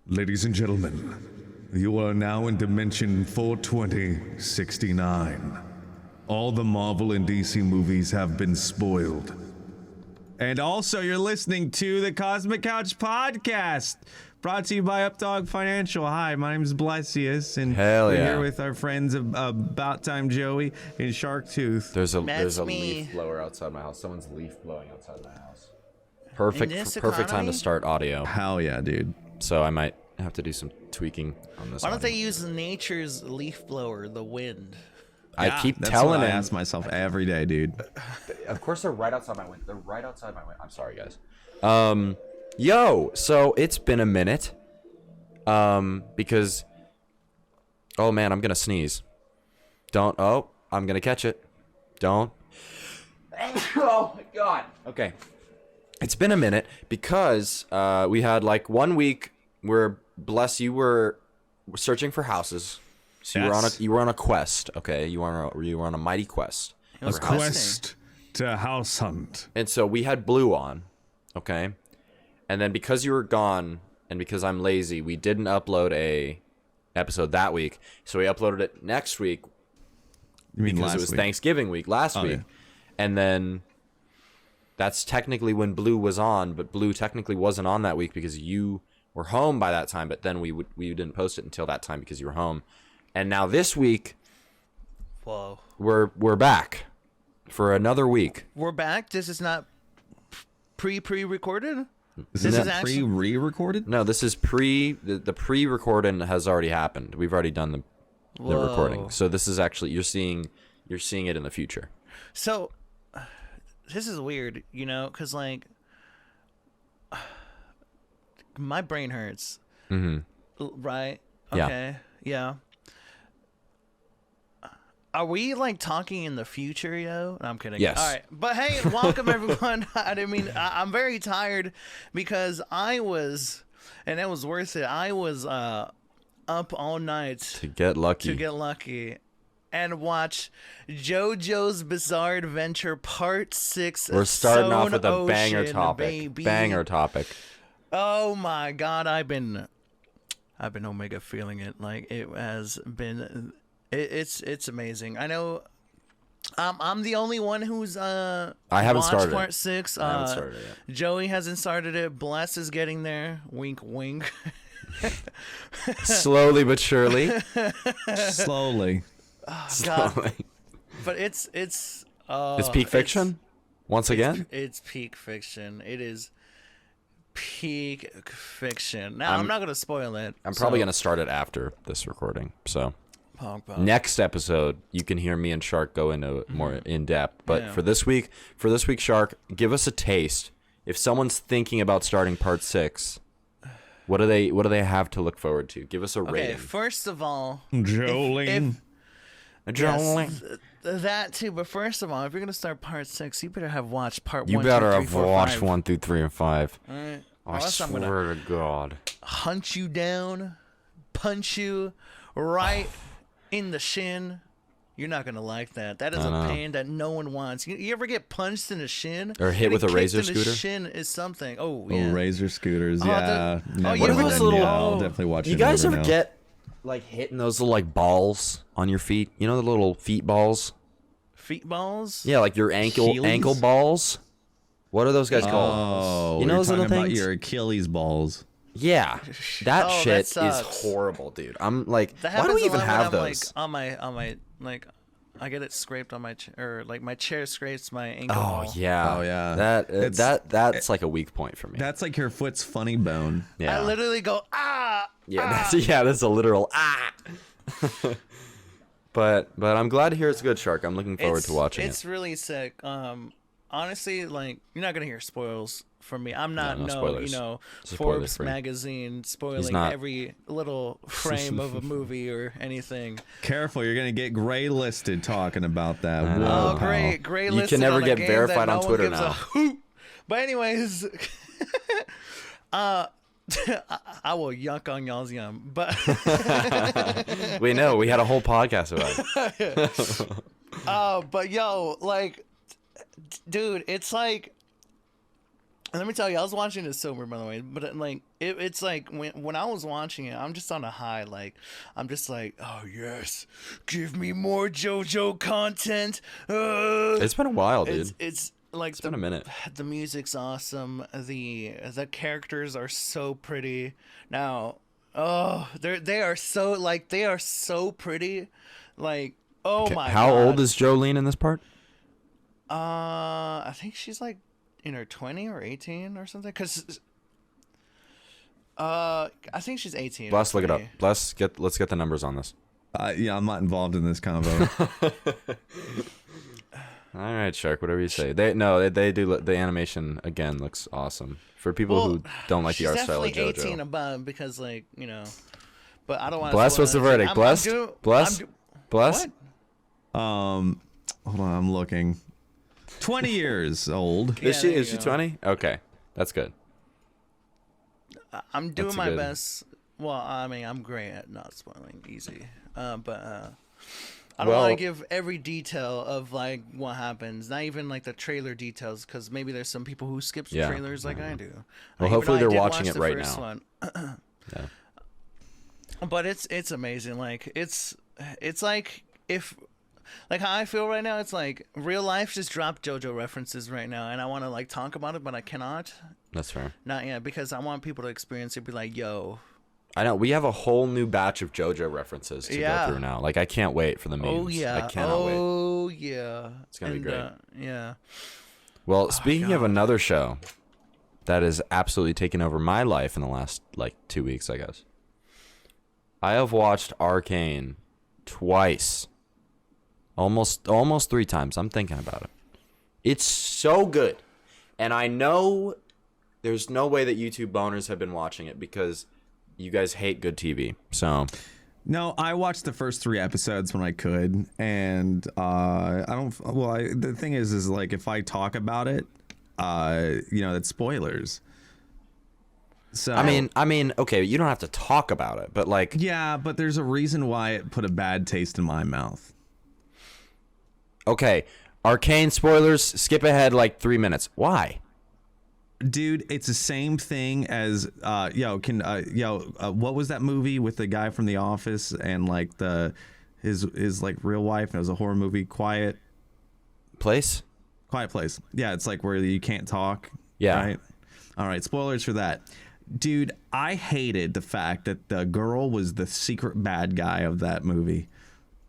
Ladies and gentlemen, you are now in dimension 42069. All the Marvel and DC movies have been spoiled. And also, you're listening to the Cosmic Couch Podcast, brought to you by Updog Financial. Hi, my name is Blessious, and we're here with our friends of AbouTimeJoey and Sharkktooth. There's a leaf blower outside my house. Someone's leaf blowing outside my house. Perfect time to start audio. Hell yeah, dude. So I might have to do some tweaking on this. Why don't they use nature's leaf blower, the wind? I keep telling him. I ask myself every day, dude. Of course, they're right outside my window. I'm sorry, guys. Yo, so it's been a minute. Because, oh man, I'm gonna sneeze. Don't. Oh, I'm gonna catch it. Don't. Oh my god. Okay. It's been a minute because we had like 1 week where you were searching for houses. So you were on a quest, okay? You were on a mighty quest. A quest to house hunt. And so we had Blue on, okay? And then because you were gone and because I'm lazy, we didn't upload a episode that week. So we uploaded it next week. You mean because it was Thanksgiving week last week. Yeah. And then that's technically when Blue was on, but Blue technically wasn't on that week because you were home by that time, but then we didn't post it until that time because you were home. And now this week, whoa, we're back for another week. We're back. This is not pre-recorded. This is actually pre-recorded. No, this is the pre-recording has already happened. We've already done the recording. So this is actually you're seeing it in the future. So this is weird, you know, because like my brain hurts. Mm-hmm. Right? Okay. Yeah. Are we like talking in the future, yo? No, I'm kidding. Yes. All right, but hey, welcome everyone. I'm very tired because I was, and it was worth it. I was up all night to get lucky, and watch JoJo's Bizarre Adventure Part 6. We're starting off with a banger topic. Baby. Banger topic. Oh my God, I've been Omega feeling it. Like it has been. It's amazing. I know. I'm the only one who's I haven't started Part 6. I haven't started it yet. Joey hasn't started it. Bless is getting there. Wink, wink. Slowly but surely. Slowly. Oh, Slowly. But it's peak fiction. Once again, it's peak fiction. It is peak fiction. Now I'm not gonna spoil it. I'm probably gonna start it after this recording. So. Next episode, you can hear me and Shark go into more in depth. But for this week, Shark, give us a taste. If someone's thinking about starting Part 6, what do they have to look forward to? Give us a rating. Okay, first of all, Jolene. Yes, that too. But first of all, if you're gonna start Part 6, you better have watched Part 1. You better have watched 1 through 3 and 5. All right. I swear to God. Hunt you down, punch you right in the shin. You're not gonna like that. That is a pain that no one wants. You ever get punched in the shin or hit with a razor scooter? The shin is something. Oh yeah. Oh, razor scooters. Yeah. What are those little? I'll definitely watch. You guys ever get like hitting those little like balls on your feet? You know the little feet balls. Feet balls? Yeah, like your ankle balls. What are those guys called? Oh, you know those little things? About your Achilles balls. Yeah, that shit is horrible, dude. I'm like, why do we even have those? Like, on my like, I get it scraped on my chair, or like my chair scrapes my ankle. Oh yeah. That's like a weak point for me. That's like your foot's funny bone. Yeah. I literally go Yeah, that's a literal But I'm glad to hear it's good, Shark. I'm looking forward to watching it. It's really sick. Honestly, like you're not gonna hear spoils from me. I'm not Forbes magazine spoiling every little frame of a movie or anything. Careful, you're gonna get gray listed talking about that. Whoa, gray listed. You can never get verified on Twitter now. But anyways, I will yuck on y'all's yum. But we know we had a whole podcast about it. But yo, like, dude, it's like let me tell you, I was watching it sober, by the way, but like it's like when I was watching it, I'm just on a high. Like I'm just like, oh yes, give me more JoJo content. It's been a while, dude. It's like it's been a minute. The music's awesome. The characters are so pretty. Now, oh, they are so pretty. Like, oh my God. How old is Jolene in this part? I think she's like in her 20 or 18 or something. Cause, I think she's 18. Bless, look it up. Bless, let's get the numbers on this. Yeah, I'm not involved in this convo. All right, Shark, whatever you say. They do. The animation again looks awesome for people who don't like the art style of JoJo. She's definitely 18 above because, like, you know. But I don't want to. Bless, what's the verdict? Bless. Bless. What? Hold on, I'm looking. 20 years old. Is she 20? Okay, that's good. I'm doing my best. Well, I mean, I'm great at not spoiling easy. But I don't want to give every detail of like what happens. Not even like the trailer details, because maybe there's some people who skip trailers like I do. Well, hopefully they're watching it right now. Yeah. But it's amazing. Like it's like if. Like how I feel right now, it's like real life just dropped JoJo references right now, and I want to like talk about it, but I cannot. That's fair. Not yet, because I want people to experience it. Be like, yo. I know we have a whole new batch of JoJo references to go through now. Like I can't wait for the memes. Oh yeah. I cannot wait. Oh yeah. It's gonna be great. Yeah. Well, speaking of another show that has absolutely taken over my life in the last like 2 weeks, I guess. I have watched Arcane twice. Almost 3 times. I'm thinking about it. It's so good. And I know there's no way that YouTube boners have been watching it because you guys hate good TV. So no, I watched the first 3 episodes when I could, and the thing is like if I talk about it, that's spoilers. So I mean, okay, you don't have to talk about it, but like yeah, but there's a reason why it put a bad taste in my mouth. Okay, Arcane spoilers, skip ahead like 3 minutes. Why? Dude, it's the same thing as what was that movie with the guy from The Office and like his like real wife, and it was a horror movie, Quiet Place? Quiet Place. Yeah, it's like where you can't talk. Yeah. Right? All right, spoilers for that. Dude, I hated the fact that the girl was the secret bad guy of that movie.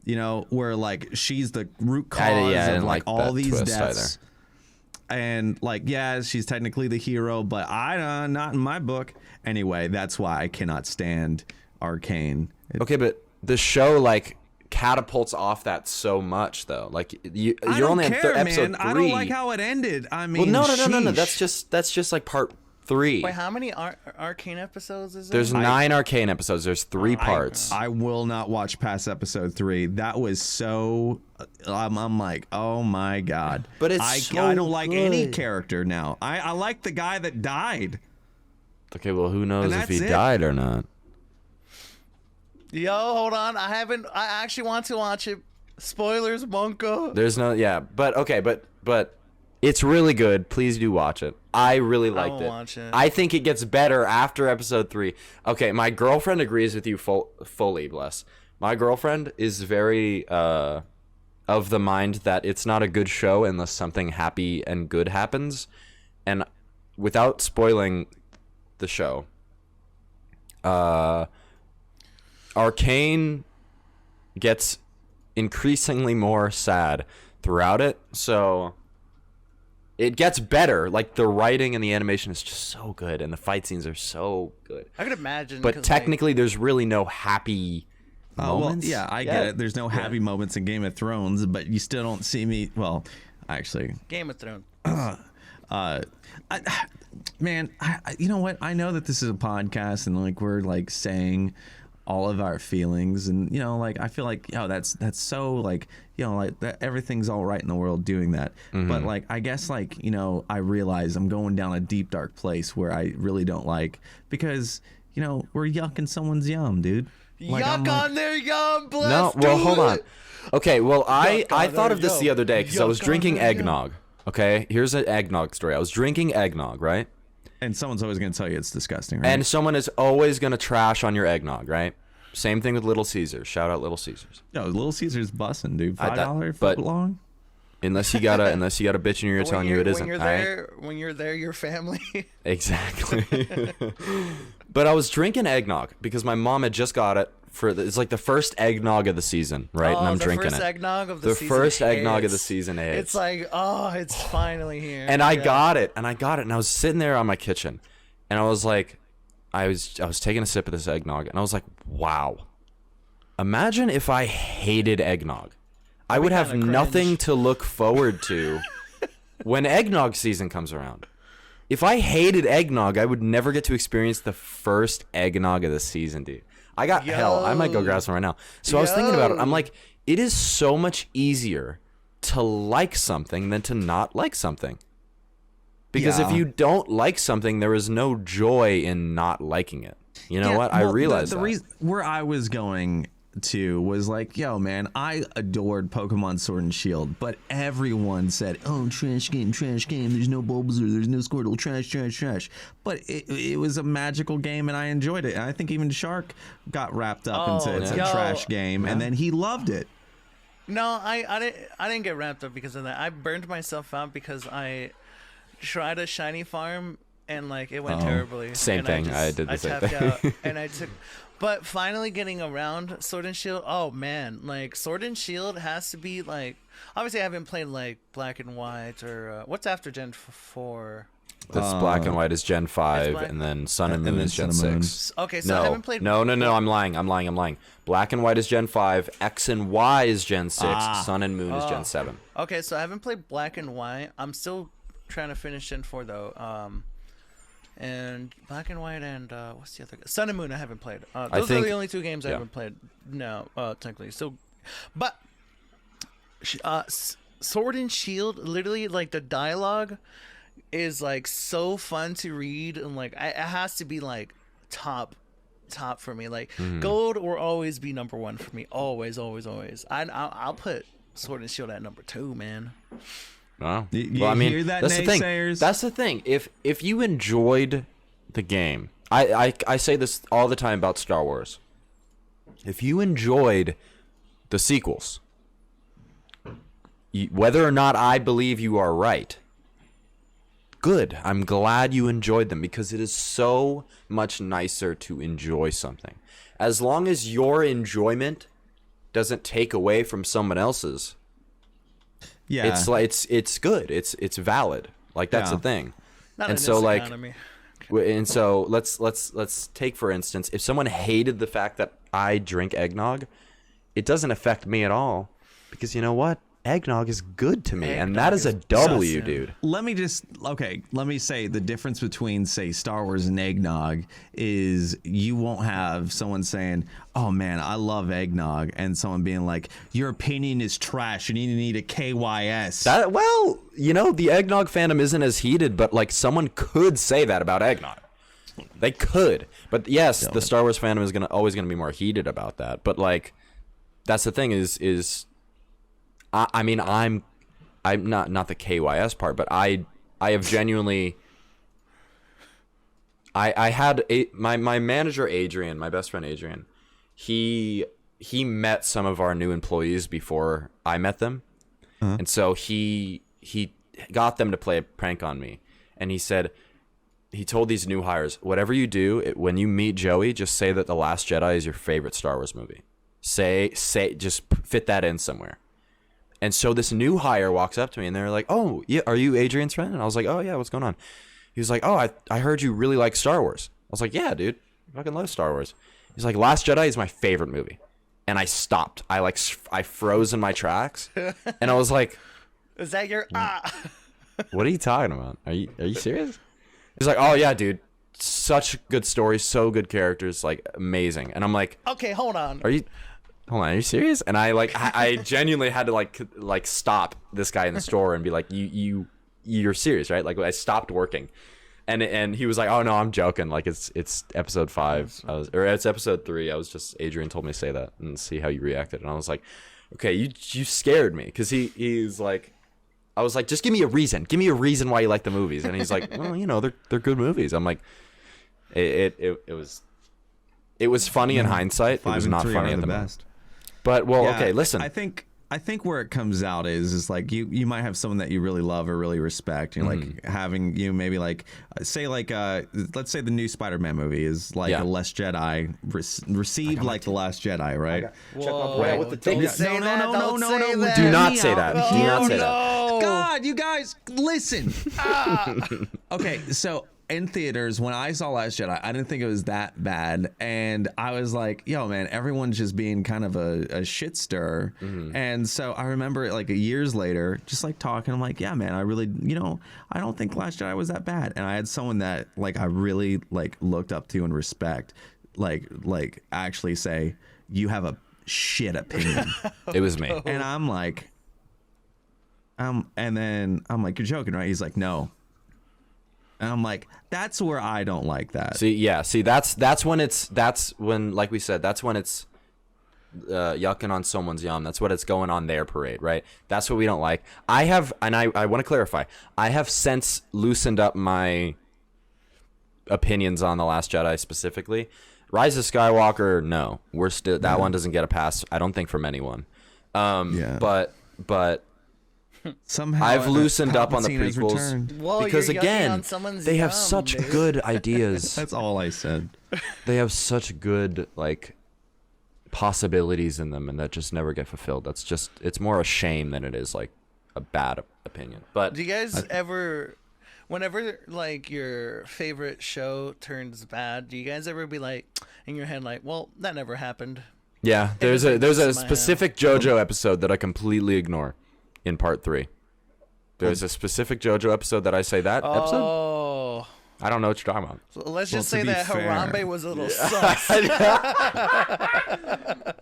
You know, where like she's the root cause of like all these deaths. And like, yeah, she's technically the hero, but not in my book. Anyway, that's why I cannot stand Arcane. Okay, but the show like catapults off that so much though. Like you're only on episode 3. I don't like how it ended. I mean, well, no. That's just like part 3. Wait, how many Arcane episodes is there? There's 9 Arcane episodes. There's 3 parts. I will not watch past episode 3. That was so. I'm like, oh my God. But I don't like any character now. I like the guy that died. Okay, well, who knows if he died or not? Yo, hold on. I actually want to watch it. Spoilers, Monka. There's no, but okay, but it's really good. Please do watch it. I really liked it. Watch it. I think it gets better after episode 3. Okay, my girlfriend agrees with you fully, Bless. My girlfriend is very of the mind that it's not a good show unless something happy and good happens. And without spoiling the show, Arcane gets increasingly more sad throughout it. So it gets better. Like the writing and the animation is just so good, and the fight scenes are so good. I could imagine. But technically, there's really no happy moments. Well, yeah, I get it. There's no happy moments in Game of Thrones, but you still don't see me. Well, actually, Game of Thrones. Man, you know what? I know that this is a podcast, and like we're like saying all of our feelings, and you know, like I feel like that's so like like that everything's all right in the world doing that. Mm-hmm. But like I guess like I realize I'm going down a deep dark place where I really don't like, because we're yucking someone's yum, dude. Like, Yuck on their yum, Bless. No, well, hold on. Okay, well, I thought of this the other day because I was drinking eggnog. Okay, here's an eggnog story. I was drinking eggnog, right? And someone's always going to tell you it's disgusting, right? And someone is always going to trash on your eggnog, right? Same thing with Little Caesars. Shout out Little Caesars. Yo, Little Caesars busting, dude. $5 but foot long. Unless you got a bitch in your ear telling you it isn't. When you're there, your family. Exactly. But I was drinking eggnog because my mom had just got it it's like the first eggnog of the season, right? And I'm drinking it. The first eggnog of the season. The first eggnog of the season hits. It's like, oh, it's finally here. And I got it, and I was sitting there on my kitchen, and I was like, I was taking a sip of this eggnog, and I was like, wow. Imagine if I hated eggnog. I would have nothing to look forward to when eggnog season comes around. If I hated eggnog, I would never get to experience the first eggnog of the season, dude. Hell, I might go grab some right now. So I was thinking about it. I'm like, it is so much easier to like something than to not like something. Because if you don't like something, there is no joy in not liking it. You know what? I realized the reason where I was going to was like, yo, man, I adored Pokemon Sword and Shield, but everyone said, oh, trash game, there's no Bulbasaur, there's no Squirtle, trash. But it was a magical game, and I enjoyed it. And I think even Shark got wrapped up into it's a trash game, and then he loved it. No, I didn't get wrapped up because of that. I burned myself out because I tried a shiny farm, and like it went terribly. Same thing. I did the same thing. Out, and I took... But finally getting around Sword and Shield, oh man, like Sword and Shield has to be like, obviously I haven't played like Black and White or what's after Gen 4? This Black and White is Gen 5, and then Sun and Moon is Gen 6. Okay, so I haven't played... No, I'm lying. Black and White is Gen 5, X and Y is Gen 6, Sun and Moon is Gen 7. Okay, so I haven't played Black and White. I'm still trying to finish Gen 4 though. And Black and White and what's the other? Sun and Moon I haven't played. Those are the only two games I haven't played. No, technically. So, but Sword and Shield, literally, like the dialogue is like so fun to read, and like it has to be like top for me. Like Gold will always be number one for me. Always. I'll put Sword and Shield at number 2, man. Wow. Well, I mean, hear that, that's naysayers? the thing. That's the thing. If you enjoyed the game, I say this all the time about Star Wars. If you enjoyed the sequels, whether or not I believe you are right, good. I'm glad you enjoyed them because it is so much nicer to enjoy something. As long as your enjoyment doesn't take away from someone else's. Yeah, it's like it's good. It's valid. Like that's the thing. Not and so like, economy. And so let's take for instance, if someone hated the fact that I drink eggnog, it doesn't affect me at all because you know what? Eggnog is good to me, and that is a W, dude. Let me say the difference between, say, Star Wars and eggnog is you won't have someone saying, oh man, I love eggnog, and someone being like, your opinion is trash, and you need a KYS. Well, you know, the eggnog fandom isn't as heated, but like someone could say that about eggnog. They could. But yes, the Star Wars fandom is always gonna be more heated about that. But like that's the thing is I mean, I'm not the KYS part, but I have genuinely. I had my manager Adrian, my best friend Adrian. He met some of our new employees before I met them, and so he got them to play a prank on me, and he told these new hires, whatever you do, when you meet Joey, just say that The Last Jedi is your favorite Star Wars movie. Just fit that in somewhere. And so this new hire walks up to me and they're like, oh, yeah, are you Adrian's friend? And I was like, oh, yeah, what's going on? He was like, oh, I heard you really like Star Wars. I was like, yeah, dude, I fucking love Star Wars. He's like, Last Jedi is my favorite movie. And I stopped. I froze in my tracks. And I was like, is that your What are you talking about? Are you serious? He's like, oh, yeah, dude. Such good stories, so good characters, like amazing. And I'm like, okay, hold on. Are you serious? And I genuinely had to like stop this guy in the store and be like, you're serious, right? Like I stopped working, and he was like, oh no, I'm joking. Like it's episode 5, it's episode 3. Adrian told me to say that and see how you reacted, and I was like, okay, you scared me because he's like, I was like, just give me a reason. Give me a reason why you like the movies. And he's like, well, they're good movies. I'm like, it was funny in hindsight. It was not funny at the best. But okay, listen. I think where it comes out is like you might have someone that you really love or really respect, and like having maybe like say like let's say the new Spider-Man movie is like a Last Jedi received like the Last Jedi, right? Whoa. With the No. Do not say that. Do not say that. God, you guys, listen. Okay, so in theaters, when I saw Last Jedi, I didn't think it was that bad, and I was like, yo, man, everyone's just being kind of a shit stir. And so I remember like years later, just like talking, I'm like, yeah, man, I really, I don't think Last Jedi was that bad. And I had someone that like I really like looked up to and respect, like actually say, you have a shit opinion. It was me. And I'm like, and then I'm like, you're joking, right? He's like, no. And I'm like, that's where I don't like that. See, that's when, like we said, that's when it's yucking on someone's yum. That's what it's going on their parade, right? That's what we don't like. I want to clarify. I have since loosened up my opinions on The Last Jedi specifically. Rise of Skywalker, no. We're still, that one doesn't get a pass, I don't think, from anyone. But somehow I've loosened up on the Palpatine has prequels returned. Whoa, because you're yucking again on someone's they have yum, such dude. good ideas. That's all I said. They have such good like possibilities in them, and that just never get fulfilled. It's more a shame than it is like a bad opinion. But do you guys ever, whenever like your favorite show turns bad, do you guys ever be like in your head like, well, that never happened? yeah, there's a specific JoJo episode that I completely ignore in part 3. There's a specific JoJo episode that I say that episode. Oh, I don't know what you're talking about. so let's just to say be that fair- Harambe was a little sus.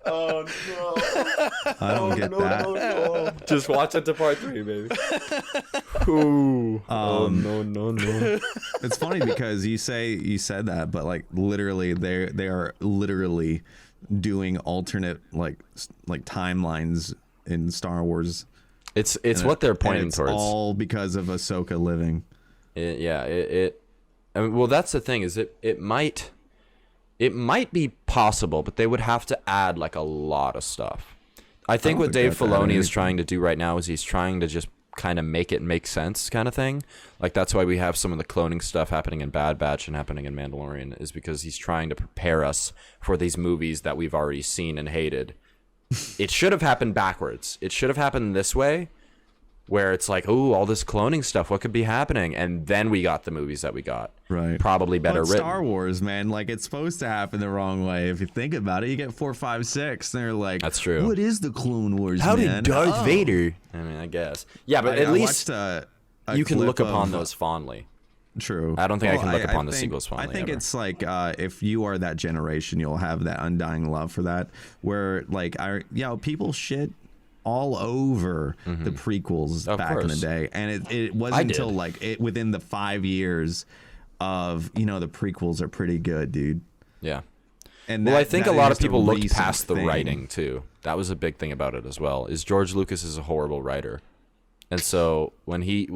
Oh no! I don't get that. Just watch it to part 3, baby. Ooh. No. It's funny because you said that, but like literally they are literally doing alternate like timelines in Star Wars. It's what they're pointing it's towards. all because of Ahsoka living. I mean, well, that's the thing is it might be possible, but they would have to add like a lot of stuff. I think what Dave Filoni is trying to do right now is he's trying to just kind of make it make sense kind of thing. Like that's why we have some of the cloning stuff happening in Bad Batch and happening in Mandalorian, is because he's trying to prepare us for these movies that we've already seen and hated. It should have happened backwards. It should have happened this way, where it's like, oh, all this cloning stuff, what could be happening? And then we got the movies that we got. Right. Probably better But written. Star Wars, man, like it's supposed to happen the wrong way. If you think about it, you get 4, 5, 6, and they're like, That's true. What is the Clone Wars? How man? did Darth Vader? I mean, I guess. Yeah, but at least watched, you can clip look upon of- those fondly. True. I don't think I can look upon the think- sequels fondly I think ever. it's like if you are that generation, you'll have that undying love for that. Where like people shit all over the prequels Of back in the course. day, and it I wasn't did. until like within the 5 years of the prequels are pretty good, dude. Yeah. And Well, I think a lot of is the people looked recent past the thing. writing too. That was a big thing about it as well. Is George Lucas is a horrible writer, and so when he,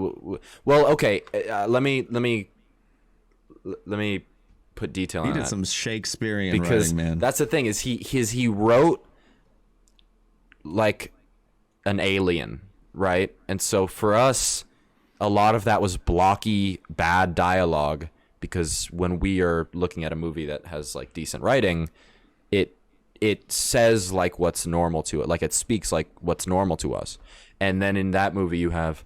okay, let me put detail He on did that. some Shakespearean Because writing, man. that's the thing is he wrote like an alien, right? And so for us, a lot of that was blocky, bad dialogue, because when we are looking at a movie that has like decent writing, it says like what's normal to it, like it speaks like what's normal to us. And then in that movie you have,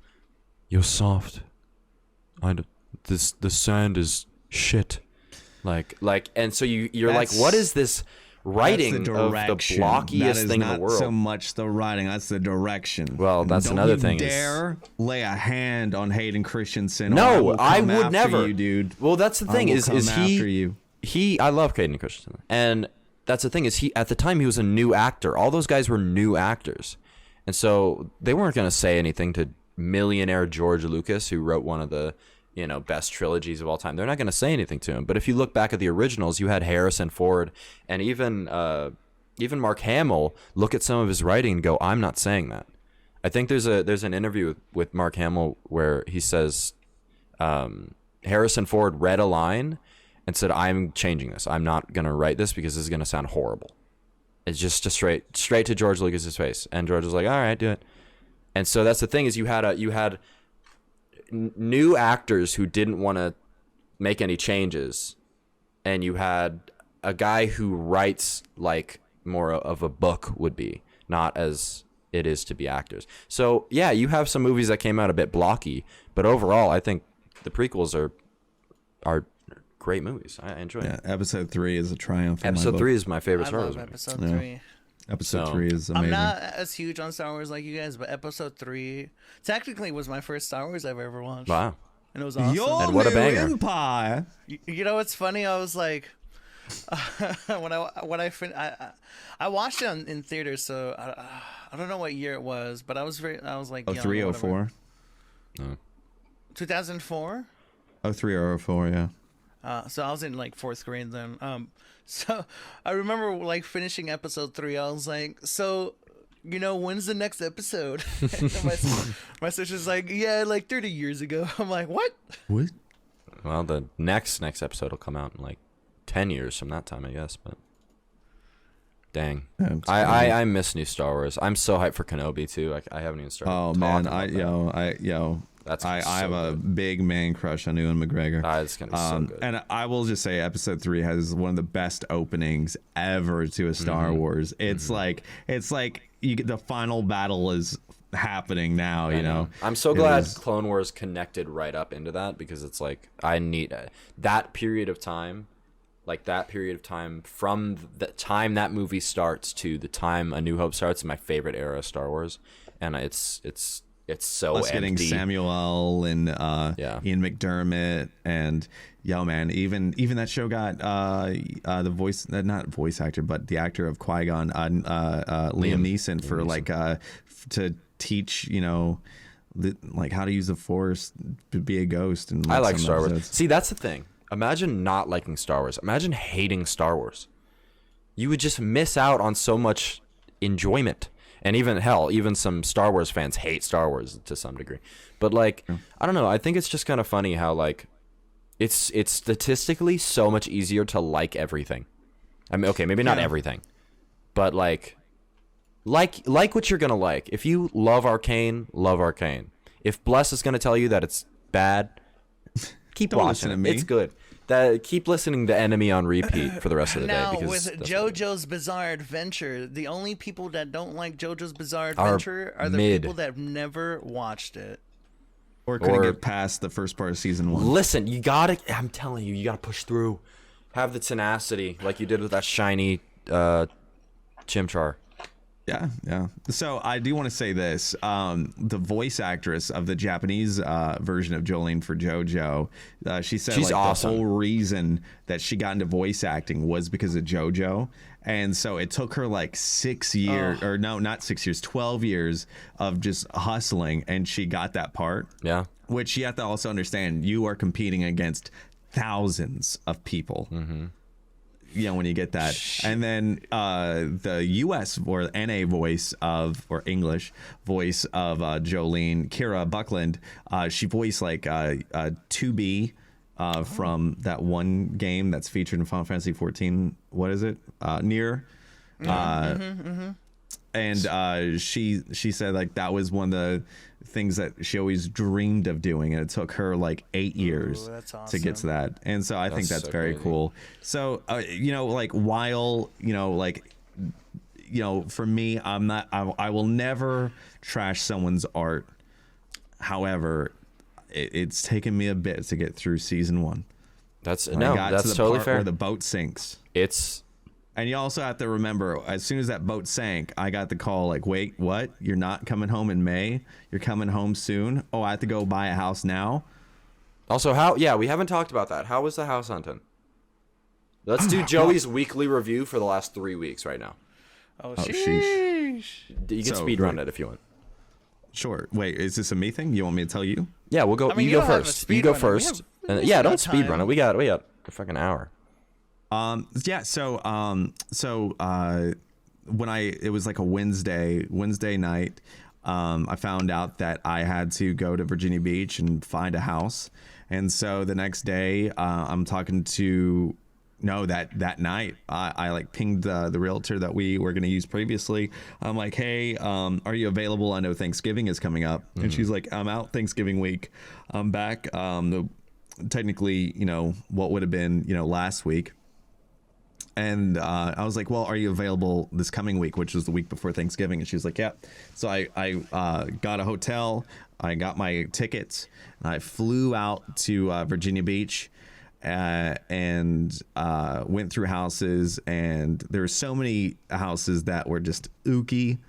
you're soft, the sand is shit, like and so you're like, what is this writing of the blockiest thing in the world? Not so much the writing, that's the direction. Well, that's Don't another you thing. Dare lay a hand on Hayden Christensen. No, I will come would after never. you, dude. Well, that's the thing I will is come he after you. I love Hayden Christensen, and that's the thing is he at the time he was a new actor. All those guys were new actors, and so they weren't going to say anything to millionaire George Lucas, who wrote one of the best trilogies of all time. They're not going to say anything to him. But if you look back at the originals, you had Harrison Ford and even Mark Hamill look at some of his writing and go, I'm not saying that. I think there's an interview with Mark Hamill where he says Harrison Ford read a line and said, "I'm changing this. I'm not gonna write this because this is gonna sound horrible." It's just straight to George Lucas's face, and George was like, "All right, do it." And so that's the thing is you had new actors who didn't want to make any changes, and you had a guy who writes like more of a book would be, not as it is to be actors. So yeah, you have some movies that came out a bit blocky, but overall, I think the prequels are great movies. I enjoy it. Episode 3 is a triumph. Episode 3 is my favorite Star Wars movie. Episode 3. Episode 3 is amazing. I'm not as huge on Star Wars like you guys, but Episode 3 technically was my first Star Wars I've ever watched. Wow. And it was awesome. And what a banger. Empire. You know what's funny? I was like, when I watched it in theaters, so I don't know what year it was, but I was like, 03, 04. 2004. 03 or 04, yeah. So I was in like 4th grade then. So I remember like finishing episode 3. I was like, so, when's the next episode? my sister's like, yeah, like 30 years ago. I'm like, what? Well, the next episode will come out in like 10 years from that time, I guess. But dang, I miss new Star Wars. I'm so hyped for Kenobi too. I haven't even started. Oh man, I have a big man crush on Ewan McGregor. It's gonna be so good. And I will just say, Episode 3 has one of the best openings ever to a Star Wars. It's like the final battle is happening now. You know, I'm so glad Clone Wars connected right up into that, because it's like I need that period of time. Like that period of time from the time that movie starts to the time A New Hope starts is my favorite era of Star Wars, and it's so Plus empty. Getting Samuel and Ian McDermott and man, even that show got the voice, not voice actor, but the actor of Qui-Gon, Liam Neeson for like to teach like how to use the Force to be a ghost. And I like Star Wars. See, that's the thing. Imagine not liking Star Wars. Imagine hating Star Wars. You would just miss out on so much enjoyment. And even some Star Wars fans hate Star Wars to some degree. But like, I don't know. I think it's just kind of funny how like it's statistically so much easier to like everything. I mean, okay, maybe not everything, but like what you're gonna like. If you love Arcane, love Arcane. If Bless is gonna tell you that it's bad, keep watching it. It's good. Keep listening to Enemy on repeat for the rest of the day. Now, with JoJo's Bizarre Adventure, the only people that don't like JoJo's Bizarre Adventure are the people that have never watched it. Or couldn't get past the first part of season 1. Listen, I'm telling you, you gotta push through. Have the tenacity like you did with that shiny Chimchar. Yeah. So I do want to say this. The voice actress of the Japanese version of Jolene for JoJo, she said she's awesome. The whole reason that she got into voice acting was because of JoJo. And so it took her like 6 years, or no, not 6 years, 12 years of just hustling. And she got that part. Yeah. Which you have to also understand, you are competing against thousands of people. Mm-hmm. When you get that. And then the US or NA voice or English voice of Jolene, Kira Buckland, she voiced like 2B from that one game that's featured in Final Fantasy 14. What is it? Nier. And she said like that was one of the things that she always dreamed of doing, and it took her like 8 years to get to that. And so I think that's so very cool. So like while for me, I will never trash someone's art. However, it's taken me a bit to get through season 1. That's totally fair. Where the boat sinks. And you also have to remember, as soon as that boat sank, I got the call like, wait, what? You're not coming home in May? You're coming home soon? Oh, I have to go buy a house now? Also, we haven't talked about that. How was the house hunting? Let's do Joey's weekly review for the last 3 weeks right now. Oh, sheesh. You can speed run it if you want. Sure. Wait, is this a me thing? You want me to tell you? Yeah, we'll go. You go first. You go first. Don't speed run it. We got a fucking hour. So when it was like a Wednesday night, I found out that I had to go to Virginia Beach and find a house. And so the next day, I'm talking to that night I like pinged the realtor that we were going to use previously. I'm like, hey, are you available? I know Thanksgiving is coming up. And she's like, I'm out Thanksgiving week. I'm back technically, what would have been, last week. And I was like, well, are you available this coming week, which was the week before Thanksgiving? And she was like, yeah. So I got a hotel. I got my tickets. And I flew out to Virginia Beach and went through houses. And there were so many houses that were just ooky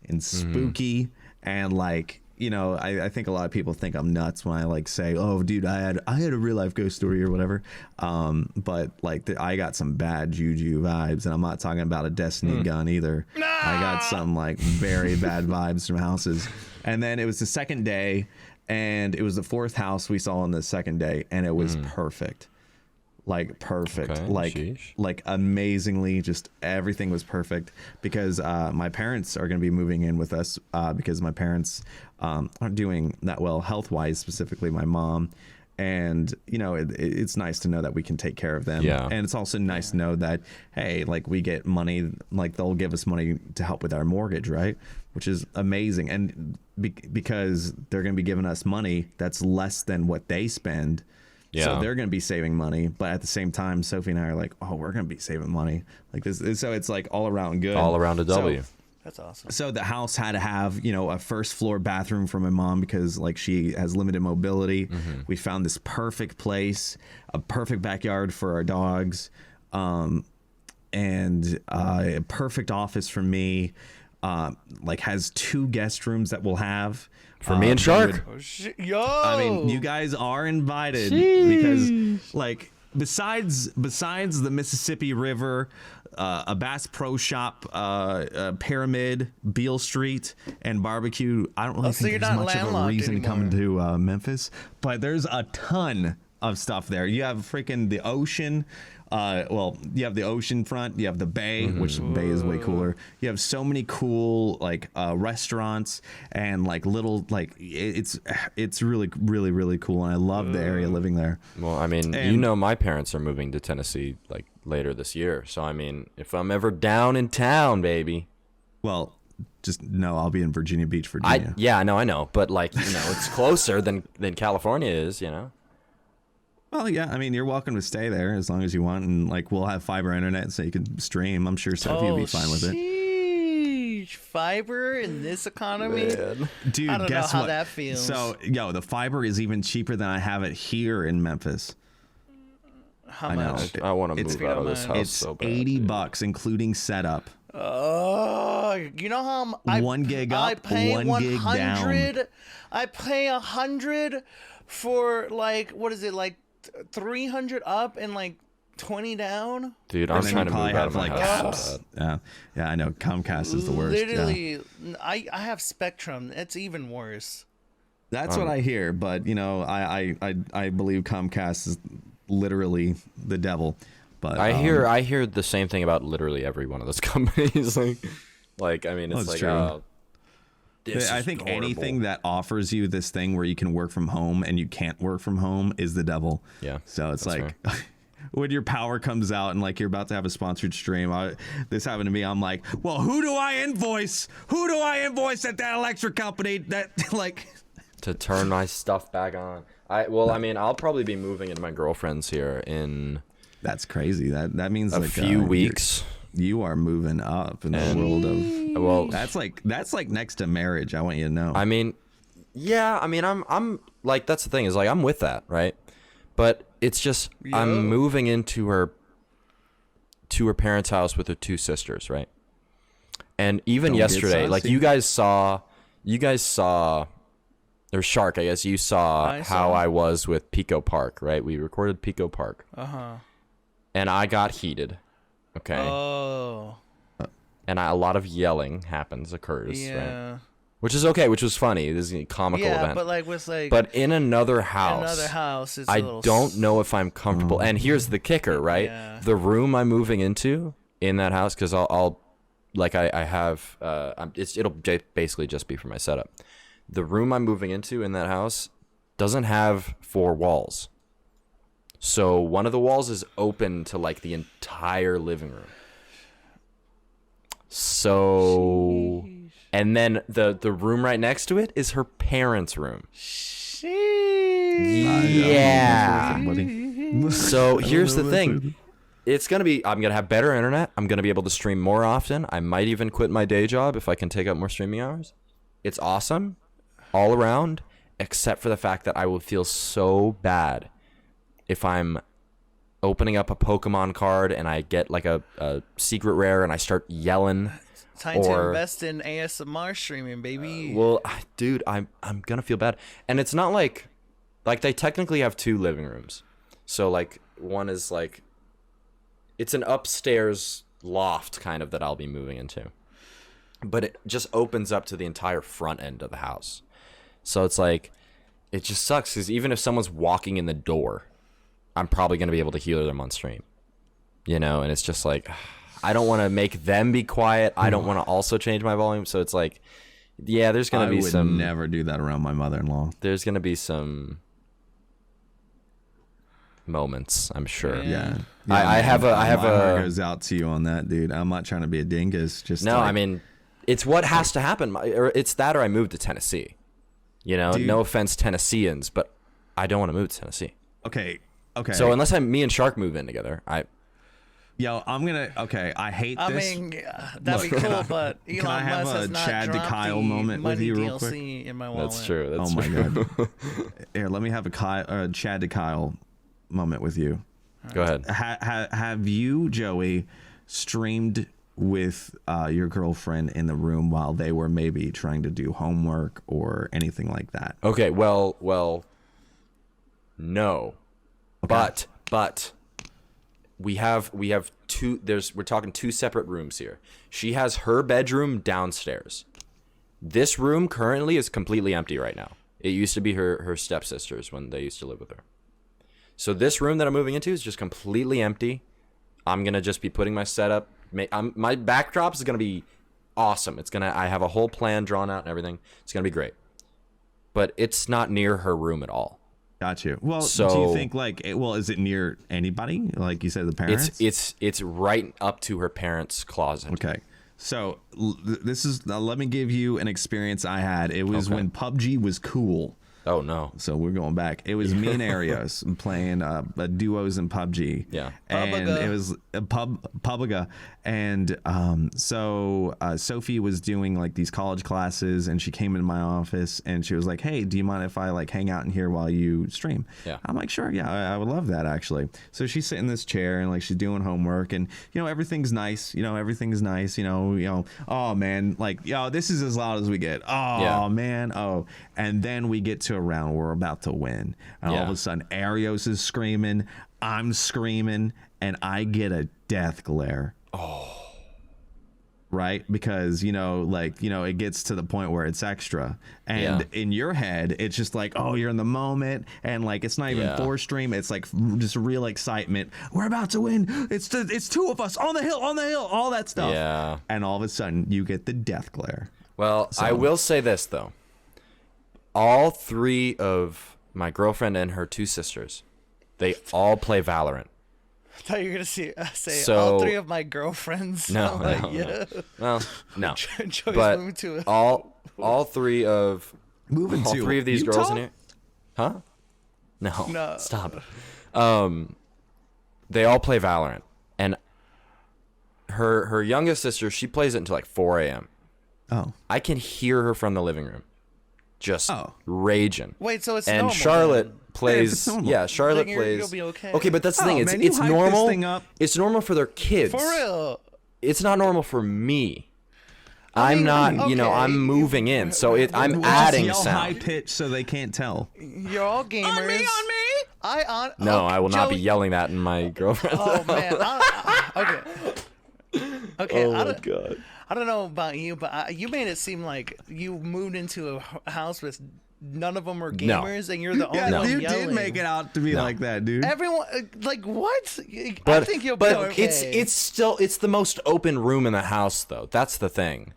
and spooky. And like, I think a lot of people think I'm nuts when I like say, oh, dude, I had a real life ghost story or whatever. But like I got some bad juju vibes, and I'm not talking about a Destiny gun either. No! I got some like very bad vibes from houses. And then it was the second day, and it was the fourth house we saw on the second day, and it was perfect. Like perfect, okay, like amazingly, just everything was perfect because my parents are going to be moving in with us because my parents aren't doing that well health wise, specifically my mom. And it's nice to know that we can take care of them. Yeah. And it's also nice to know that, hey, like we get money, like they'll give us money to help with our mortgage, right? Which is amazing. And because they're going to be giving us money that's less than what they spend. Yeah. So they're going to be saving money, but at the same time, Sophie and I are like, oh, we're going to be saving money like this. So it's like all around good. All around a W. That's awesome. So the house had to have, a first floor bathroom for my mom because like she has limited mobility. We found this perfect place, a perfect backyard for our dogs, and a perfect office for me. Like has 2 guest rooms that we'll have. For me and Shark. Yo! I mean, you guys are invited because, like, besides the Mississippi River, a Bass Pro Shop, Pyramid, Beale Street, and barbecue, I don't really think there's much of a reason to come to Memphis. But there's a ton of stuff there. You have freaking the ocean. You have the ocean front, you have the bay, which the bay is way cooler. You have so many cool like restaurants and like little like it's really really really cool, and I love the area living there. Well, I mean, my parents are moving to Tennessee like later this year, so I mean, if I'm ever down in town, baby. Well, just no, I'll be in Virginia Beach, Virginia. I know, but like it's closer than California is, Well, yeah, I mean, you're welcome to stay there as long as you want, and like we'll have fiber internet so you can stream. I'm sure Sophie will be fine with it. Fiber in this economy, man. Dude, I don't guess know how what? that feels. So, the fiber is even cheaper than I have it here in Memphis. How much? I want to move out of this house it's so bad. $80 including setup. Oh, you know how 1 gig up, I pay 1 gig down. I pay 100 for like what is it like 300 up and like 20 down. Dude, I'm trying to move out of my house. Yeah, I know. Comcast is the worst. Literally, I have Spectrum. It's even worse. That's what I hear, but I believe Comcast is literally the devil. But I hear the same thing about literally every one of those companies. like I mean, it's true. I think anything that offers you this thing where you can work from home and you can't work from home is the devil. Yeah. So it's like when your power comes out and like you're about to have a sponsored stream, this happened to me. I'm like, well, who do I invoice? Who do I invoice at that electric company that like to turn my stuff back on? I mean, I'll probably be moving into my girlfriend's here in. That's crazy. That means a few weeks. You are moving up in the world of that's like next to marriage. I want you to know. I mean, yeah. I mean, I'm like that's the thing is like I'm with that, right? But it's just I'm moving into her parents' house with her 2 sisters, right? And even yesterday, like you guys saw, or Shark, I guess you saw how I was with Pico Park, right? We recorded Pico Park. And I got heated. Okay. Oh. And a lot of yelling occurs, right? Which is okay, which was funny. This is a comical event. Yeah, but like with like. But in another house, it's I don't know if I'm comfortable. And here's the kicker, right? Yeah. The room I'm moving into in that house, because I'll like I have, it'll basically just be for my setup. The room I'm moving into in that house doesn't have 4 walls. So one of the walls is open to like the entire living room. So, sheesh. And then the room right next to it is her parents' room. Yeah. So here's the thing. I'm going to have better internet. I'm going to be able to stream more often. I might even quit my day job if I can take up more streaming hours. It's awesome all around, except for the fact that I will feel so bad if I'm opening up a Pokemon card and I get like a secret rare and I start yelling. Time to invest in ASMR streaming, baby. Dude, I'm gonna feel bad. And it's not like they technically have 2 living rooms. So like one is like, it's an upstairs loft kind of that I'll be moving into. But it just opens up to the entire front end of the house. So it's like, it just sucks because even if someone's walking in the door, I'm probably going to be able to hear them on stream, and it's just like, I don't want to make them be quiet. I don't want to also change my volume. So it's like, yeah, there's going to be some. I would never do that around my mother-in-law. There's going to be some moments, I'm sure. Yeah. I have my heart goes out to you on that, dude. I'm not trying to be a dingus. I mean, it's what has to happen. It's that or I moved to Tennessee. Dude. No offense, Tennesseans, but I don't want to move to Tennessee. Okay. So unless me and Shark move in together, I hate this. I mean, that'd be cool, but Can I have a Chad to Kyle moment with you real quick? In my wallet. That's true. Oh my god. Here, let me have a Chad to Kyle moment with you. Go ahead. Have you, Joey, streamed with your girlfriend in the room while they were maybe trying to do homework or anything like that? Okay, well, no. Okay. But we have 2, we're talking 2 separate rooms here. She has her bedroom downstairs. This room currently is completely empty right now. It used to be her stepsister's when they used to live with her. So this room that I'm moving into is just completely empty. I'm going to just be putting my setup. My backdrop is going to be awesome. I have a whole plan drawn out and everything. It's going to be great. But it's not near her room at all. Got you. Well, do you think is it near anybody? Like you said, the parents? It's right up to her parents' closet. Okay. So this is, let me give you an experience I had. It was when PUBG was cool. Oh no! So we're going back. It was me and Arios playing duos in PUBG. Yeah, and it was PUBG, and so Sophie was doing like these college classes, and she came into my office, and she was like, "Hey, do you mind if I like hang out in here while you stream?" Yeah, I'm like, "Sure, yeah, I would love that actually." So she's sitting in this chair, and like she's doing homework, and everything's nice. Everything's nice. Oh man, like this is as loud as we get. Oh yeah. Man, oh, and then we get to a round where we're about to win, and all of a sudden Arios is screaming, I'm screaming, and I get a death glare. Right, because it gets to the point where it's extra, and in your head it's just like, oh, you're in the moment, and like it's not even for stream, it's like just real excitement. We're about to win. It's 2 of us on the hill, all that stuff. Yeah, and all of a sudden you get the death glare. Well, I will say this though. All 3 of my girlfriend and her 2 sisters, they all play Valorant. I thought you were gonna say all 3 of my girlfriends. No. Well, no. But all 3 of these Utah? girls in here, huh? No. Stop. They all play Valorant, and her youngest sister, she plays it until like 4 a.m. Oh, I can hear her from the living room. Just raging. Wait, so it's and normal, Charlotte then. plays. Yeah, Charlotte plays. You'll be okay. Okay, but that's the thing. Man, it's normal. This thing up. It's normal for their kids. For real. It's not normal for me. I'm not. I'm moving in, so I'm adding yell sound. High pitch so they can't tell. You're all gamers. On me. No, I will not be yelling that in my girlfriend. Oh man. Okay. Oh my god. I don't know about you, but you made it seem like you moved into a house with none of them are gamers, and you're the only one you yelling. did make it out to be like that, dude. Everyone, like, what? But, I think you'll be okay. It's the most open room in the house, though. That's the thing.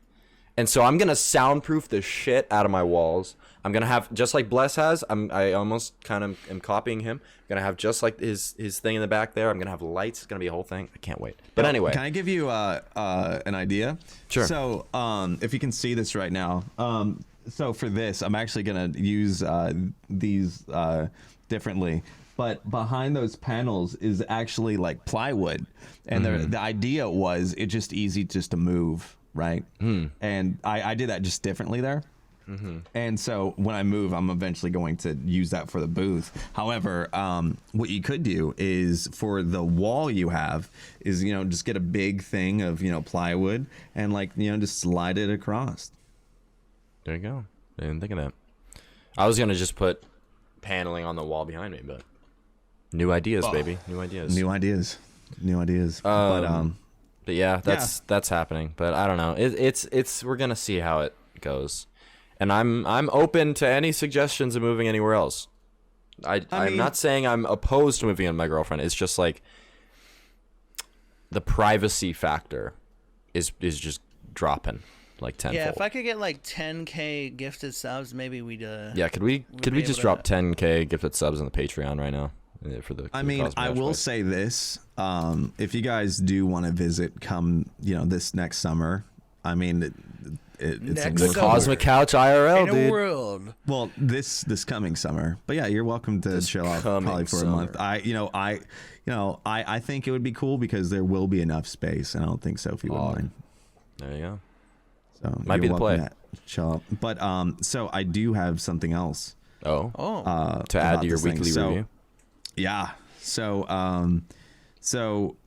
And so I'm gonna soundproof the shit out of my walls. I'm gonna have, just like Bless has. I almost kind of am copying him. I'm gonna have just like his thing in the back there. I'm gonna have lights. It's gonna be a whole thing. I can't wait. But anyway, can I give you an idea? Sure. So if you can see this right now, so for this, I'm actually gonna use these differently. But behind those panels is actually like plywood, and the idea was it's just easy just to move. Right. And I did that just differently there. And so when I move, I'm eventually going to use that for the booth. However, what you could do is for the wall you have is, just get a big thing of, plywood and just slide it across. There you go. I didn't think of that. I was going to just put paneling on the wall behind me, but new ideas, baby. New ideas. But yeah, that's happening. But I don't know. It's we're gonna see how it goes, and I'm open to any suggestions of moving anywhere else. I'm not saying I'm opposed to moving in with my girlfriend. It's just like the privacy factor is just dropping like tenfold. Yeah, if I could get like 10K gifted subs, maybe we'd. Yeah, could we just drop 10K gifted subs on the Patreon right now? I will say this, if you guys do want to visit come this next summer, it's the Cosmic Couch IRL, dude. World. Well, this coming summer, but yeah, you're welcome to chill out probably for a month. I think it would be cool because there will be enough space, and I don't think Sophie would mind. There you go. So might be the play. Chill out. But so I do have something else. To add to your weekly review. Yeah. So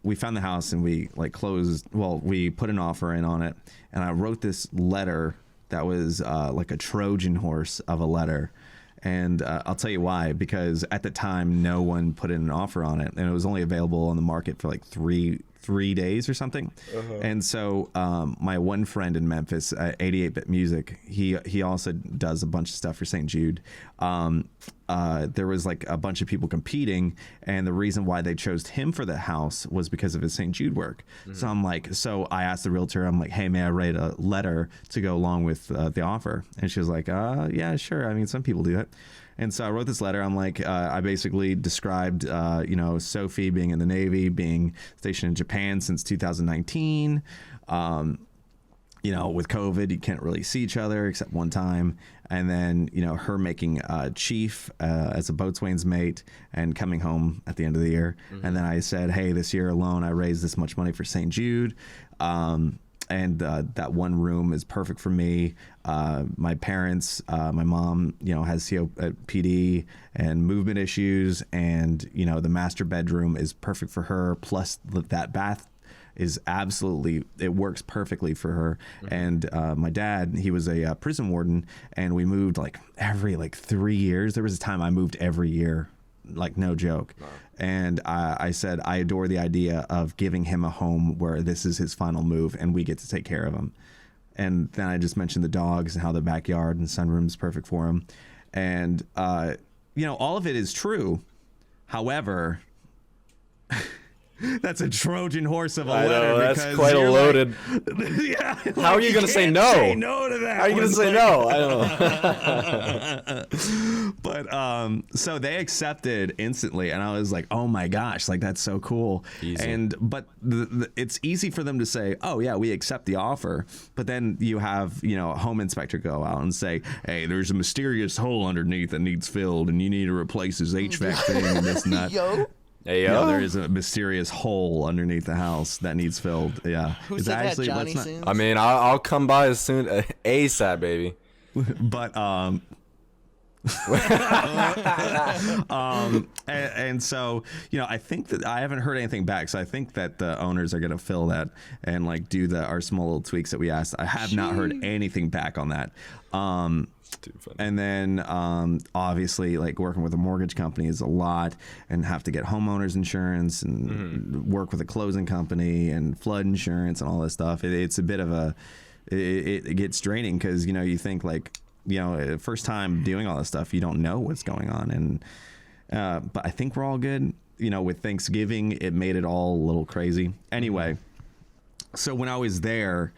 we found the house and we we put an offer in on it, and I wrote this letter that was like a Trojan horse of a letter. And I'll tell you why, because at the time no one put in an offer on it, and it was only available on the market for like three days or something. And so my one friend in Memphis, 88-bit music, he also does a bunch of stuff for St. Jude. There was like a bunch of people competing, and the reason why they chose him for the house was because of his St. Jude work. So I asked the realtor, I'm like, hey, may I write a letter to go along with the offer? And she was like, yeah, sure. I mean, some people do that. And so I wrote this letter. I'm like, I basically described, Sophie being in the Navy, being stationed in Japan since 2019. With COVID, you can't really see each other except one time. And then, her making chief as a boatswain's mate and coming home at the end of the year. And then I said, hey, this year alone, I raised this much money for St. Jude. And that one room is perfect for me. My parents, my mom, has COPD and movement issues, and the master bedroom is perfect for her. Plus, that bath is it works perfectly for her. And my dad, he was a prison warden, and we moved every 3 years. There was a time I moved every year. No joke. Wow. And I said, I adore the idea of giving him a home where this is his final move and we get to take care of him. And then I just mentioned the dogs and how the backyard and sunroom is perfect for him. And, all of it is true. However, that's a Trojan horse of a letter. Know, that's quite a loaded. Yeah, how are you going to say no? Say no to that. How are you going to say no? I don't know. But so they accepted instantly, and I was like, "Oh my gosh, that's so cool." Easy. But it's easy for them to say, "Oh yeah, we accept the offer," but then you have a home inspector go out and say, "Hey, there's a mysterious hole underneath that needs filled, and you need to replace his HVAC thing and this and that." Hey, yo. There is a mysterious hole underneath the house that needs filled. Yeah. Who said that, Johnny Sins? I mean, I'll come by as soon ASAP, baby. But and so I think that I haven't heard anything back, so I think that the owners are gonna fill that and do our small little tweaks that we asked. I have not heard anything back on that. And then obviously working with a mortgage company is a lot, and have to get homeowners insurance and work with a closing company and flood insurance and all this stuff. It's a bit of it gets draining, because you think first time doing all this stuff, you don't know what's going on. And but I think we're all good. With Thanksgiving, it made it all a little crazy. Anyway, so when I was there,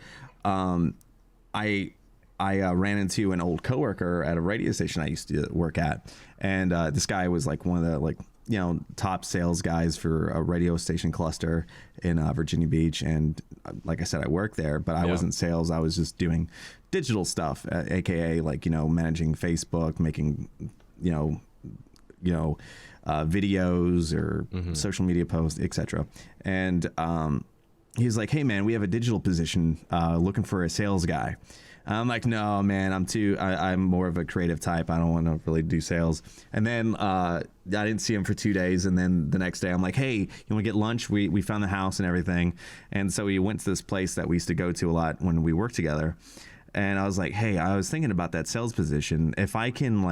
I ran into an old coworker at a radio station I used to work at, and this guy was like one of the top sales guys for a radio station cluster in Virginia Beach. And like I said, I worked there, but I wasn't sales. I was just doing digital stuff, aka managing Facebook, making videos or social media posts, etc. And he was like, "Hey man, we have a digital position looking for a sales guy." I'm like, "No man, I'm more of a creative type. I don't want to really do sales." And then I didn't see him for 2 days, and then the next day I'm like, "Hey, you want to get lunch? We found the house and everything." And so we went to this place that we used to go to a lot when we worked together. And I was like, "Hey, I was thinking about that sales position. If I can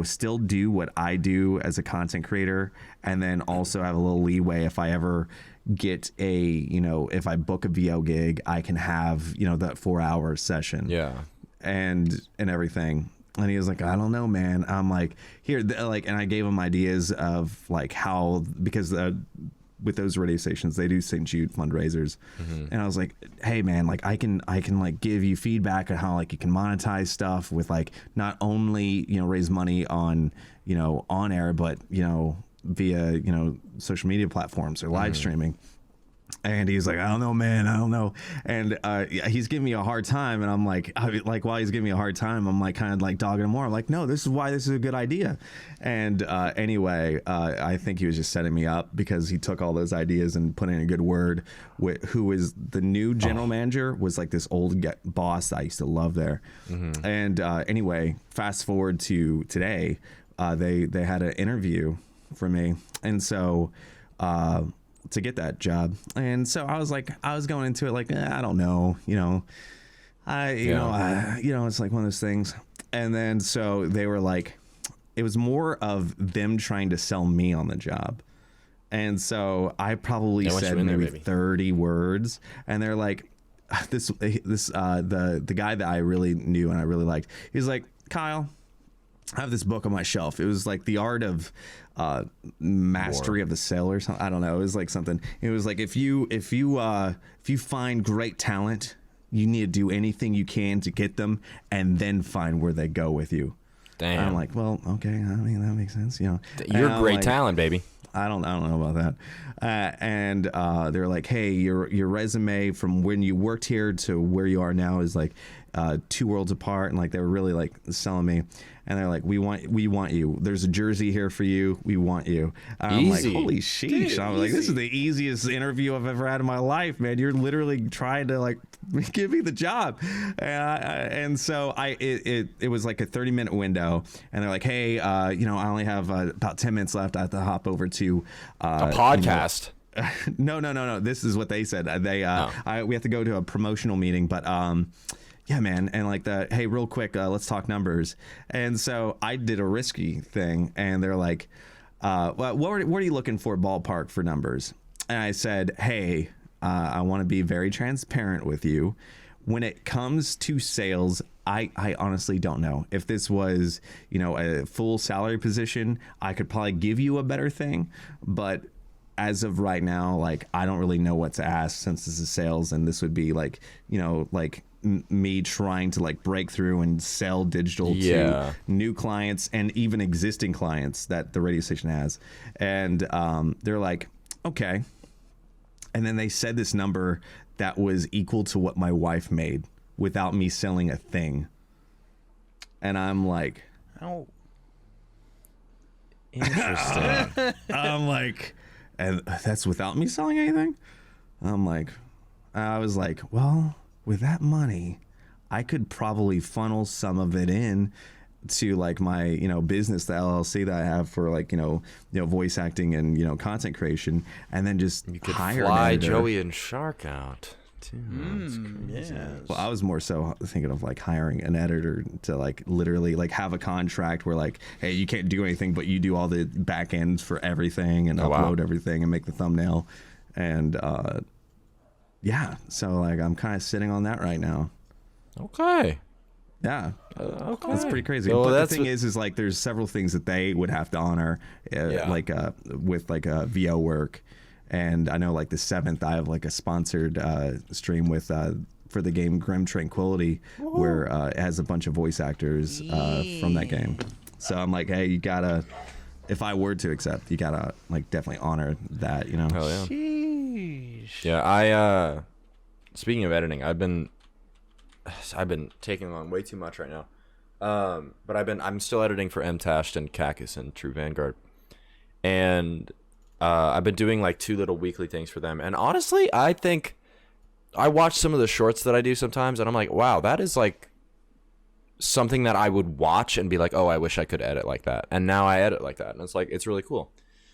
still do what I do as a content creator, and then also have a little leeway if I ever get if I book a VO gig, I can have, that 4-hour session." Yeah. And everything. And he was like, "I don't know, man." I'm like, "Here," and I gave him ideas of how, because with those radio stations, they do St. Jude fundraisers. And I was like, "Hey man, I can give you feedback on how you can monetize stuff with not only, raise money on, on air, but, via, social media platforms or live streaming." And he's like, "I don't know, man. I don't know." And he's giving me a hard time. And I'm like, while he's giving me a hard time, I'm kind of dogging him more. I'm like, "No, this is why this is a good idea." And anyway, I think he was just setting me up, because he took all those ideas and put in a good word with who is the new general manager, was this old boss that I used to love there. And anyway, fast forward to today, they had an interview for me. And so, to get that job. And so I was going into it I don't know, it's one of those things. And then so they were it was more of them trying to sell me on the job. And so I probably said maybe 30 words, and they're like, the guy that I really knew and I really liked, he's like, "Kyle, I have this book on my shelf." It was The Art of Mastery of the Sale or something. I don't know. It was something. It was if you find great talent, you need to do anything you can to get them, and then find where they go with you. Damn. And I'm like, "Well, okay. I mean, that makes sense. You're great talent, baby." I don't know about that. And they're like, "Hey, your resume from when you worked here to where you are now is 2 worlds apart." And they were really selling me. And they're like, we want you. There's a jersey here for you. We want you." And I'm like, "Holy sheesh." Dude, I'm like, "This is the easiest interview I've ever had in my life, man. You're literally trying to give me the job." And so it was a 30-minute window. And they're like, "Hey, I only have about 10 minutes left. I have to hop over to a podcast." No. This is what they said. We have to go to a promotional meeting, but yeah, man. And "Hey, real quick, let's talk numbers." And so I did a risky thing, and they're like, "What are you looking for ballpark for numbers?" And I said, "Hey, I want to be very transparent with you. When it comes to sales, I honestly don't know. If this was, a full salary position, I could probably give you a better thing. But as of right now, I don't really know what to ask, since this is sales, and this would be me trying to break through and sell digital to new clients and even existing clients that the radio station has." And they're like, "Okay." And then they said this number that was equal to what my wife made without me selling a thing. And I'm like, "Oh, interesting." I'm like, "And that's without me selling anything?" I was like, "Well, with that money, I could probably funnel some of it in to my business, the LLC that I have for voice acting and content creation, and then just you could hire fly Joey and Shark out too." Yes. Well, I was more so thinking of hiring an editor to literally have a contract where "Hey, you can't do anything, but you do all the back ends for everything and upload everything and make the thumbnail. And yeah, so I'm kind of sitting on that right now. Okay. Yeah. Okay. That's pretty crazy. So but the thing is like there's several things that they would have to honor, like with like VO work. And I know like the 7th, I have like a sponsored stream with for the game Grim Tranquility, where it has a bunch of voice actors from that game. So I'm like, hey, you gotta, if I were to accept, you gotta like definitely honor that, you know? Hell yeah. Sheesh. Yeah, speaking of editing, I've been taking along way too much right now. But I'm still editing for MTashed and Cactus and True Vanguard. And I've been doing like 2 little weekly things for them. And honestly, I think I watch some of the shorts that I do sometimes and I'm like, wow, that is like something that I would watch and be like, oh, I wish I could edit like that. And now I edit like that. And it's like, it's really cool.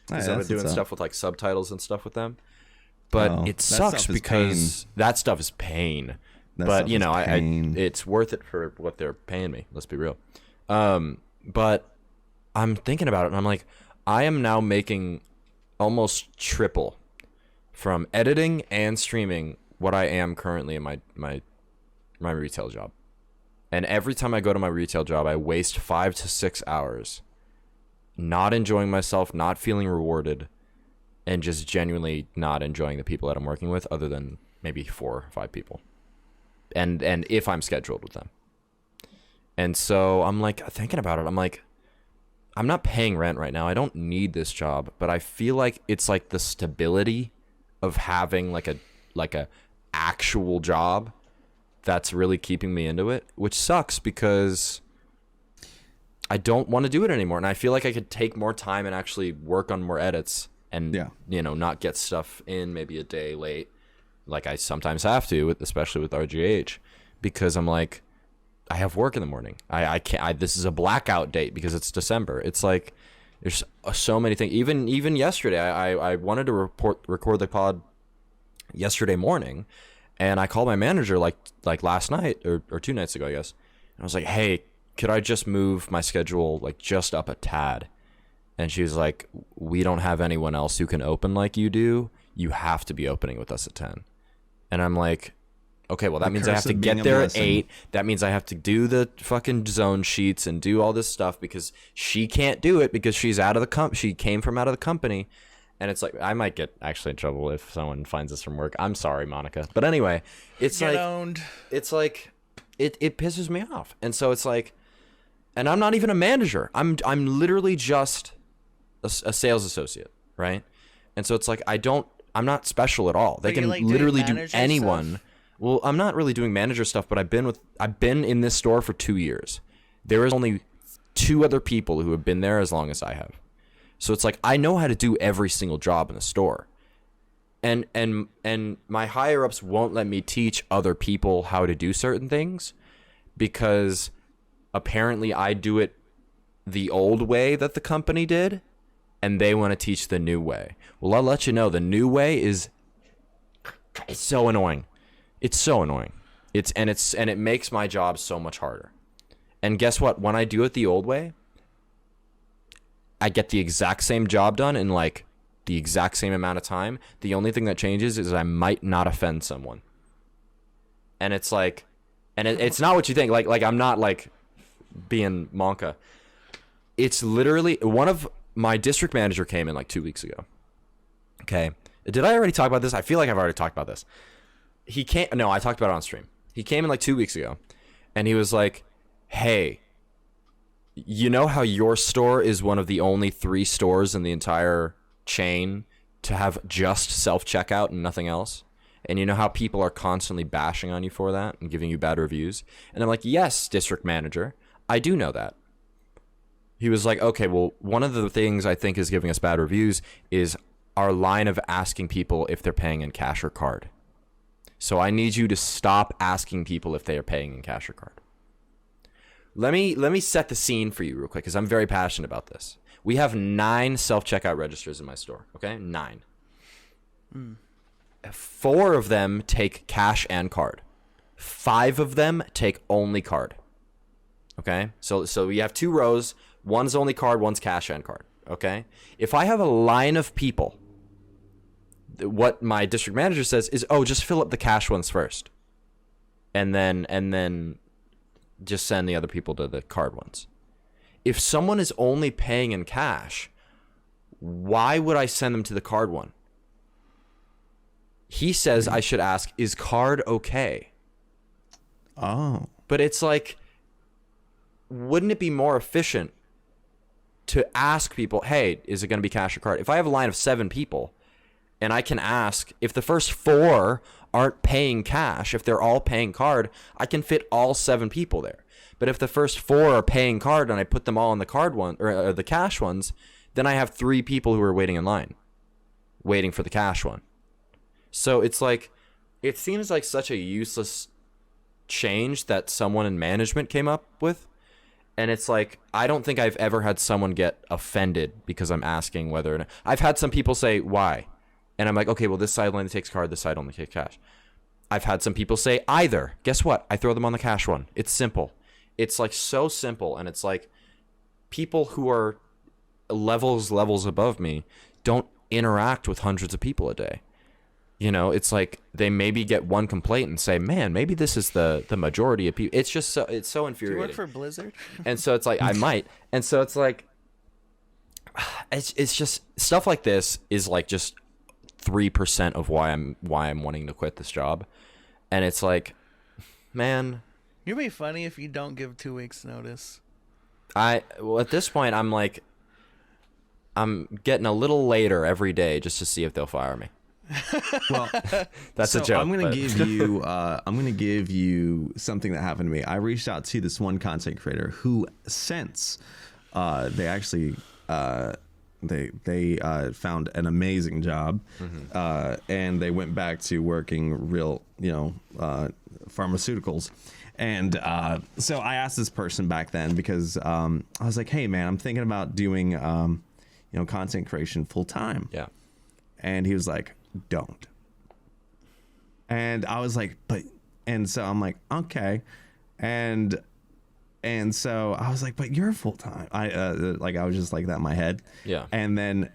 Because I've been doing stuff with like subtitles and stuff with them. But it sucks because that stuff is pain. But you know, it's worth it for what they're paying me. Let's be real. But I'm thinking about it, and I'm like, I am now making almost triple from editing and streaming what I am currently in my retail job. And every time I go to my retail job, I waste 5 to 6 hours, not enjoying myself, not feeling rewarded, and just genuinely not enjoying the people that I'm working with, other than maybe 4 or 5 people. And if I'm scheduled with them. And so I'm like thinking about it. I'm like, I'm not paying rent right now. I don't need this job, but I feel like it's like the stability of having like a actual job that's really keeping me into it, which sucks because I don't want to do it anymore. And I feel like I could take more time and actually work on more edits and, you know, not get stuff in maybe a day late. Like I sometimes have to, especially with RGH, because I'm like, I have work in the morning. I can't. This is a blackout date because it's December. It's like there's so many things. Even yesterday, I wanted to record the pod yesterday morning, and I called my manager like last night or 2 nights ago, I guess. And I was like, hey, could I just move my schedule like just up a tad? And she was like, we don't have anyone else who can open like you do. You have to be opening with us at 10. And I'm like, okay, well, that means I have to get there at 8. That means I have to do the fucking zone sheets and do all this stuff because she can't do it because she's out of the she came from out of the company. And it's like, I might get actually in trouble if someone finds this from work. I'm sorry, Monica. But anyway, it's like, owned. It's like, it pisses me off. And so it's like, and I'm not even a manager. I'm literally just a sales associate, right? And so it's like, I'm not special at all. They can like literally do anyone. Stuff? Well, I'm not really doing manager stuff, but I've been in this store for 2 years. There is only 2 other people who have been there as long as I have. So it's like I know how to do every single job in the store. And my higher ups won't let me teach other people how to do certain things because apparently I do it the old way that the company did and they want to teach the new way. Well, I'll let you know the new way it's so annoying. It's so annoying. It makes my job so much harder. And guess what? When I do it the old way, I get the exact same job done in like the exact same amount of time. The only thing that changes is I might not offend someone. And it's like, and it's not what you think. Like I'm not like being Monka. It's literally my district manager came in like 2 weeks ago. Okay. Did I already talk about this? I feel like I've already talked about this. No, I talked about it on stream. He came in like 2 weeks ago and he was like, hey, you know how your store is one of the only 3 stores in the entire chain to have just self-checkout and nothing else? And you know how people are constantly bashing on you for that and giving you bad reviews? And I'm like, yes, district manager, I do know that. He was like, okay, well, one of the things I think is giving us bad reviews is our line of asking people if they're paying in cash or card. So I need you to stop asking people if they are paying in cash or card. Let me set the scene for you real quick because I'm very passionate about this. We have 9 self-checkout registers in my store, okay? 9. 4 of them take cash and card. 5 of them take only card. Okay? So we have 2 rows. One's only card, one's cash and card. Okay? If I have a line of people, what my district manager says is, oh, just fill up the cash ones first. And then just send the other people to the card ones. If someone is only paying in cash, why would I send them to the card one? He says I should ask, is card okay? Oh. But it's like, wouldn't it be more efficient to ask people, hey, is it going to be cash or card? If I have a line of 7 people and I can ask, if the first 4 aren't paying cash, if they're all paying card, I can fit all 7 people there. But if the first 4 are paying card and I put them all in the card one or the cash ones, then I have 3 people who are waiting in line, waiting for the cash one. So it's like, it seems like such a useless change that someone in management came up with. And it's like, I don't think I've ever had someone get offended because I'm asking whether or not. I've had some people say, why? And I'm like, okay, well, this side only takes card, this side only takes cash. I've had some people say either. Guess what? I throw them on the cash one. It's simple. It's like so simple. And it's like, people who are levels above me don't interact with hundreds of people a day. You know, it's like they maybe get one complaint and say, man, maybe this is the majority of people. It's just so, it's so infuriating. Do you work for Blizzard? And so it's like, I might. And so it's like, it's just stuff like this is like just 3% of why I'm wanting to quit this job. And it's like, man, you'd be funny if you don't give 2 weeks notice. Well, at this point, I'm like, I'm getting a little later every day just to see if they'll fire me. Well, that's a joke. I'm gonna give you something that happened to me. I reached out to this one content creator who, since they actually they found an amazing job, and they went back to working real, pharmaceuticals. And so I asked this person back then because I was like, hey man, I'm thinking about doing content creation full time. Yeah. And he was like, don't. And I was like, and so I'm like, okay. And so I was like, but you're full time. I was just like that in my head. Yeah. And then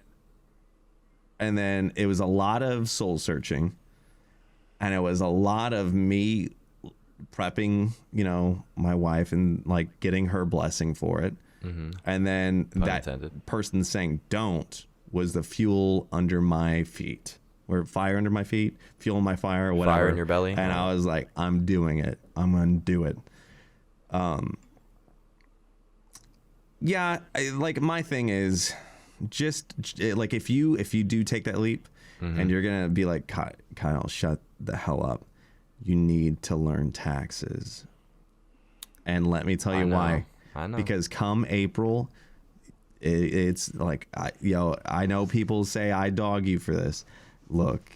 it was a lot of soul searching, and it was a lot of me prepping, my wife and like getting her blessing for it. Mm-hmm. And then person saying don't was the fuel under my feet. Or fire under my feet, fuel in my fire, or whatever. Fire in your belly. And I was like, I'm doing it. I'm going to do it. Yeah, my thing is just like if you do take that leap, and you're going to be like, Kyle, shut the hell up. You need to learn taxes. And let me tell you why. I know. Because come April, it's like, I know people say I dog you for this. Look,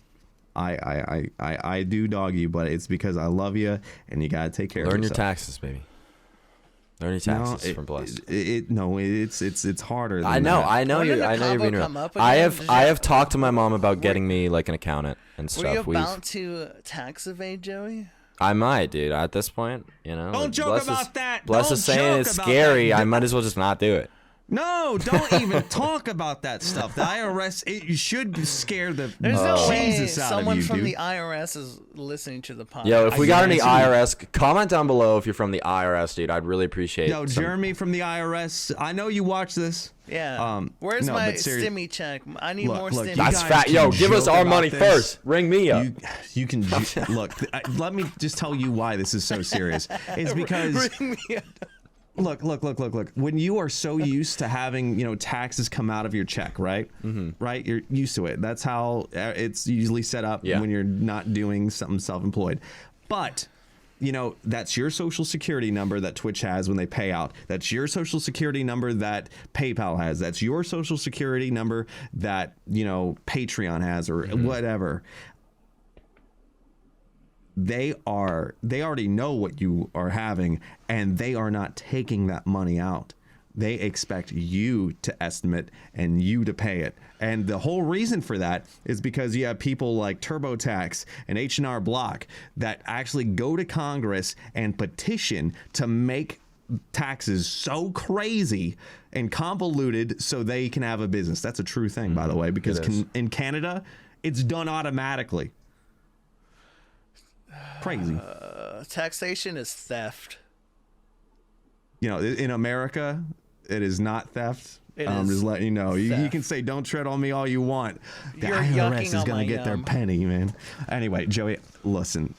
I do dog you, but it's because I love you, and you gotta take care of yourself. Learn your taxes, baby. Learn your taxes from Bless. It's harder. I know you're being real. I have talked to my mom about getting me like an accountant and stuff. Were you about to tax evade, Joey? I might, dude. At this point, Don't joke about that. Bless is saying it's scary. I might as well just not do it. No, don't even talk about that stuff. The IRS, it should scare the There's no way Jesus out of someone you, from dude. the IRS is listening to the podcast. Yo, if we got any IRS, comment down below if you're from the IRS, dude. I'd really appreciate it. Yo, Jeremy from the IRS, I know you watch this. Yeah. Where's my stimmy check? I need more stimmy. That's fat. Yo, give us our money first. Ring me up. You can look. Let me just tell you why this is so serious. It's because Ring me up. Look. When you are so used to having, taxes come out of your check, right? Mm-hmm. Right? You're used to it. That's how it's usually set up when you're not doing something self-employed. But, that's your social security number that Twitch has when they pay out. That's your social security number that PayPal has. That's your social security number that, Patreon has or whatever. They already know what you are having, and they are not taking that money out. They expect you to estimate and you to pay it. And the whole reason for that is because you have people like TurboTax and H&R Block that actually go to Congress and petition to make taxes so crazy and convoluted so they can have a business. That's a true thing, by the way, because in Canada, it's done automatically. Crazy. Taxation is theft. in America, it is not theft. I'm just letting you know. You can say don't tread on me all you want. The IRS is gonna get their penny, man. Anyway, Joey, listen.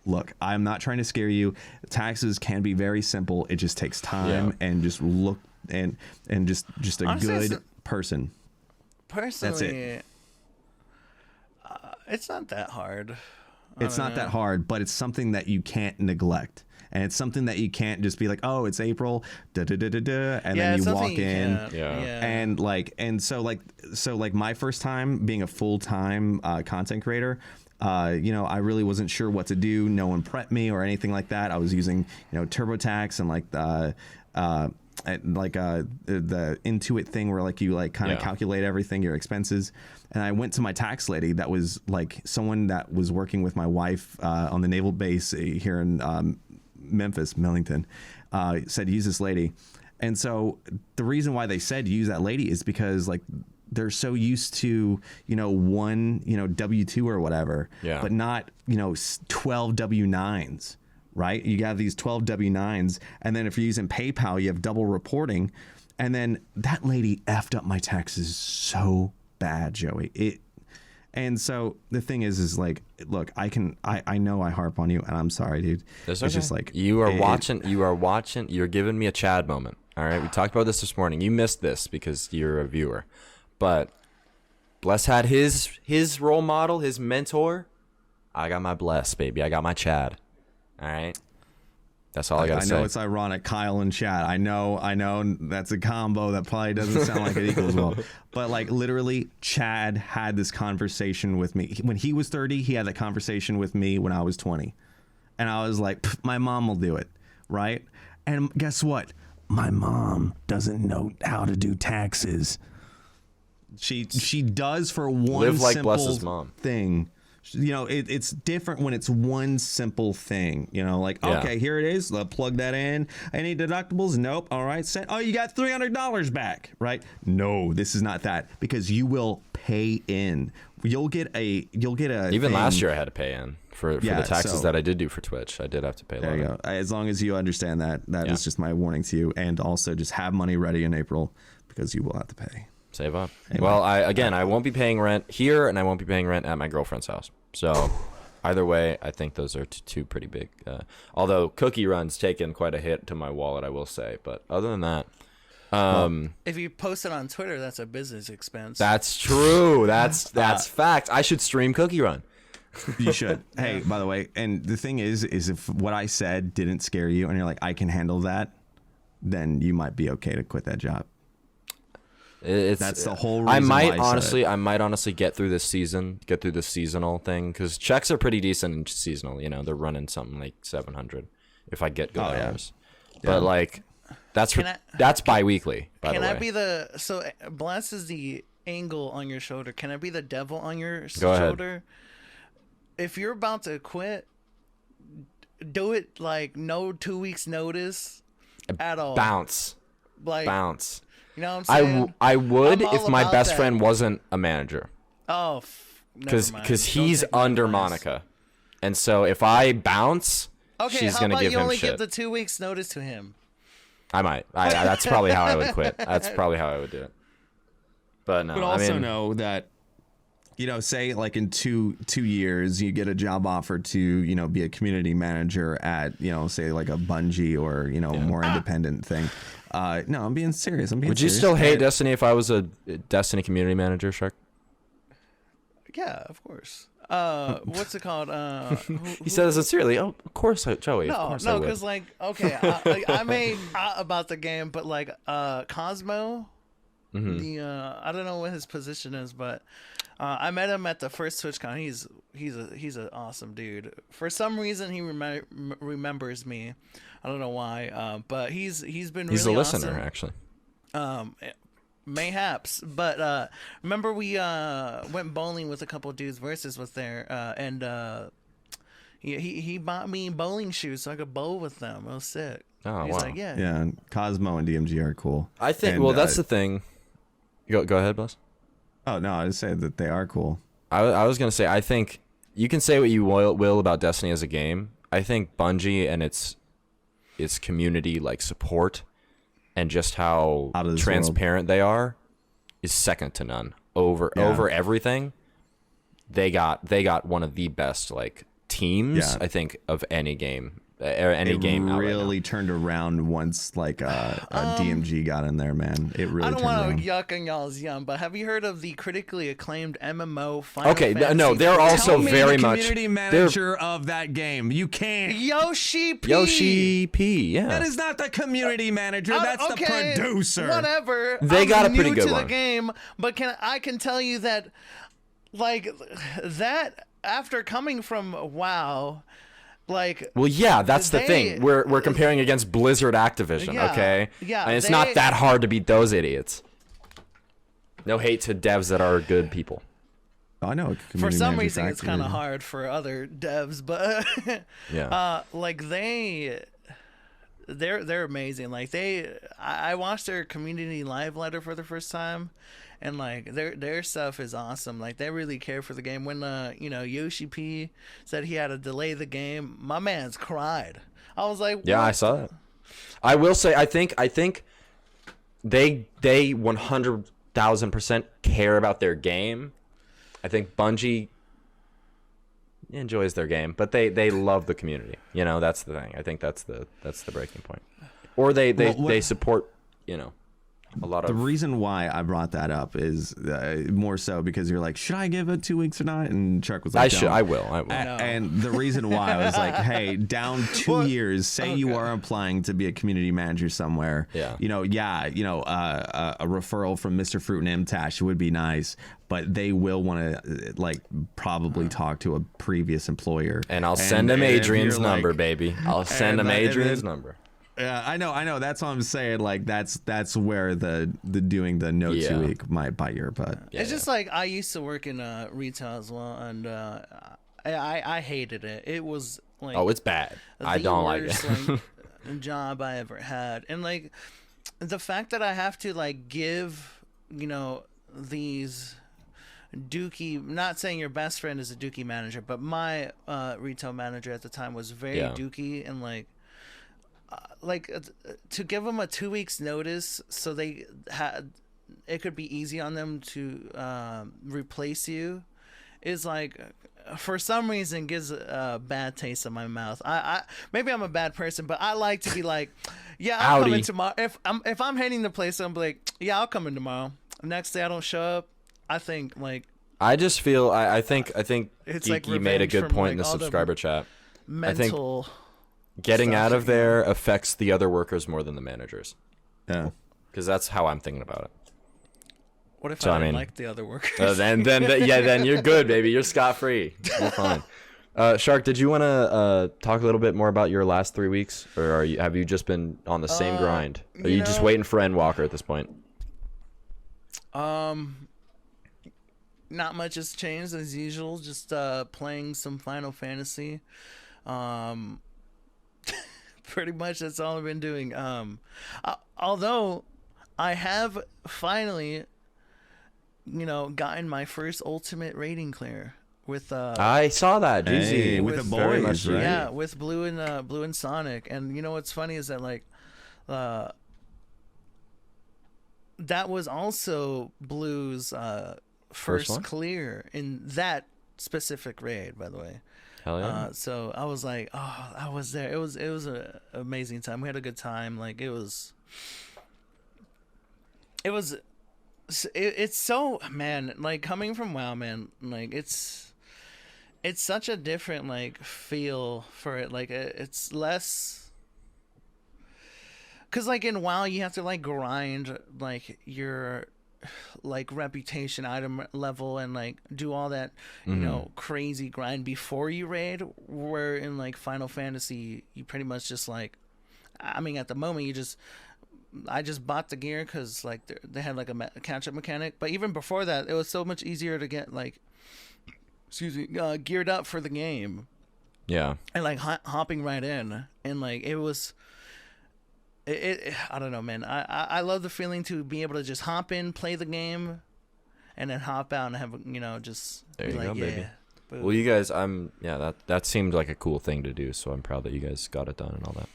Look, I'm not trying to scare you. Taxes can be very simple. It just takes time and just look and just a honestly, good person. Personally, that's it. It's not that hard. It's not that hard, but it's something that you can't neglect. And it's something that you can't just be like, oh, it's April, and then you walk in, and so my first time being a full-time content creator, I really wasn't sure what to do. No one prepped me or anything like that. I was using TurboTax and the Intuit thing where you kind of calculate everything, your expenses. And I went to my tax lady that was someone that was working with my wife on the naval base here in Memphis, Millington, said use this lady. And so the reason why they said use that lady is because they're so used to one W-2 or whatever, but not 12 W-9s, right? You got these 12 W-9s, and then if you're using PayPal, you have double reporting. And then that lady effed up my taxes so bad, Joey. And so the thing is look, I know I harp on you, and I'm sorry, dude. That's it's okay. just you are watching. You're giving me a Chad moment. All right, we talked about this morning. You missed this because you're a viewer, but Bless had his role model, his mentor. I got my Bless, baby. I got my Chad. All right. That's all I gotta say. I know it's ironic, Kyle and Chad. I know that's a combo that probably doesn't sound like it equals well. But literally, Chad had this conversation with me. When he was 30, he had that conversation with me when I was 20. And I was like, my mom will do it, right? And guess what? My mom doesn't know how to do taxes. She does for one Live like simple Bless's mom. thing. It's different when it's one simple thing, okay, here it is. Plug that in. Any deductibles? Nope. All right. Oh, you got $300 back, right? No, this is not that, because you will pay in. You'll get a even thing. Last year I had to pay in for the taxes that I did do for Twitch. I did have to pay. There you go. As long as you understand that is just my warning to you, and also just have money ready in April because you will have to pay. Save up. Anyway. Well, I won't be paying rent here, and I won't be paying rent at my girlfriend's house. So either way, I think those are two pretty big. Although Cookie Run's taken quite a hit to my wallet, I will say. But other than that, if you post it on Twitter, that's a business expense. That's true. That's fact. I should stream Cookie Run. You should. Hey, by the way, and the thing is if what I said didn't scare you, and you're like, I can handle that, then you might be okay to quit that job. That's the whole reason. I might honestly get through this season, get through the seasonal thing, because checks are pretty decent in seasonal. They're running something like 700 if I get good hours. Yeah. But that's bi-weekly. By the way, can I be so Bless is the angle on your shoulder? Can I be the devil on your shoulder? Ahead. If you're about to quit, do it no 2 weeks notice at all. Bounce. Bounce. You know what I'm saying? I would if my best friend wasn't a manager. Oh, because he's under Monica, and so if I bounce, she's gonna give him shit. You only give the 2 weeks notice to him. I might. That's probably how I would quit. That's probably how I would do it. But no. But also know that, say in two years you get a job offer to be a community manager at say a Bungie or more independent thing. No, I'm being serious. Would you still hate Destiny if I was a Destiny community manager, Shark? Yeah, of course. What's it called? He said it sincerely. Oh, of course, Joey. No, because I made about the game, but Cosmo, I don't know what his position is, but I met him at the first TwitchCon. He's an awesome dude. For some reason, he remembers me. I don't know why, but he's been really awesome. He's a listener, actually. Mayhaps, but remember we went bowling with a couple dudes. Versus was there, and he bought me bowling shoes so I could bowl with them. It was sick. Oh, He's wow. like, yeah. Yeah, and Cosmo and DMG are cool. I think. That's the thing. Go ahead, Bless. Oh no, I just said that they are cool. I was gonna say, I think you can say what you will about Destiny as a game. I think Bungie and its its community like support and just how transparent world. they are is second to none. Over everything, they got one of the best like teams I think of any game. Game out really right turned around once like a DMG got in there, man. It really. I don't want to yuck on y'all's yum, but have you heard of the critically acclaimed MMO Final Okay, Fantasy? No, they're also very the much community manager of that game. You can't. Yoshi P. Yeah, that is not the community manager. That's the producer. Whatever. They got a pretty good one. one. The game, but I can tell you that, like that after coming from WoW. Like, well, yeah, that's the thing. We're comparing against Blizzard Activision, okay? Yeah, and it's not that hard to beat those idiots. No hate to devs that are good people. I know. For some reason, it's kind of hard for other devs, but like they're amazing. Like I watched their community live letter for the first time. And like their stuff is awesome. Like they really care for the game. When Yoshi P said he had to delay the game, my man's cried. I was like, what? Yeah, I saw it. I will say, I think they 100,000% care about their game. I think Bungie enjoys their game, but they love the community. That's the thing. I think that's the breaking point. Or they support a lot of. The reason why I brought that up is more so because you're like, should I give it 2 weeks or not? And Chuck was like, I will. And the reason why I was like, hey, down 2 years, say you are applying to be a community manager somewhere. Yeah. A referral from Mr. Fruit and MTash would be nice, but they will want to probably talk to a previous employer. And I'll send him Adrian's number, baby. I'll send him Adrian's number. Yeah, I know. That's what I'm saying. Like that's where the doing the 2 week might bite your butt. It's just like I used to work in retail as well, and I hated it. It was like it's bad. I don't like it. Job I ever had, and like the fact that I have to like give these dookie. Not saying your best friend is a dookie manager, but my retail manager at the time was very dookie and to give them a 2 weeks notice so they had it could be easy on them to replace you is like for some reason gives a bad taste in my mouth. I maybe I'm a bad person, but I like to be like, I'll come in tomorrow. If I'm hating the place, I'm like, I'll come in tomorrow. Next day I don't show up. I think like I just feel I think it's Geeky like made a good point in the subscriber chat. I think getting out of there affects the other workers more than the managers. Yeah, because that's how I'm thinking about it. What if I didn't like the other workers? Then you're good, baby. You're scot-free. You're fine. Shark, did you want to talk a little bit more about your last 3 weeks, or have you just been on the same grind? Are you just waiting for Endwalker at this point? Not much has changed as usual. Just playing some Final Fantasy. Pretty much that's all I've been doing. Although I have finally, gotten my first ultimate rating clear with. I saw that. GZ with the boys, right? Yeah, with Blue and Sonic. And what's funny is that like, that was also Blue's first clear in that specific raid, by the way. Hell yeah. So I was like, I was there. It was an amazing time. We had a good time. Like it's so, man, like coming from WoW, man, like it's such a different like feel for it. Like it's less, cause like in WoW you have to like grind like your like reputation item level and like do all that crazy grind before you raid, where in like Final Fantasy you pretty much just like, I mean at the moment I just bought the gear because like they had like a catch-up mechanic, but even before that it was so much easier to get like geared up for the game, and like hopping right in, and like it was I don't know, man. I love the feeling to be able to just hop in, play the game, and then hop out and have just there be you like, go, baby. Boom. Well, you guys, that seemed like a cool thing to do, so I'm proud that you guys got it done and all that.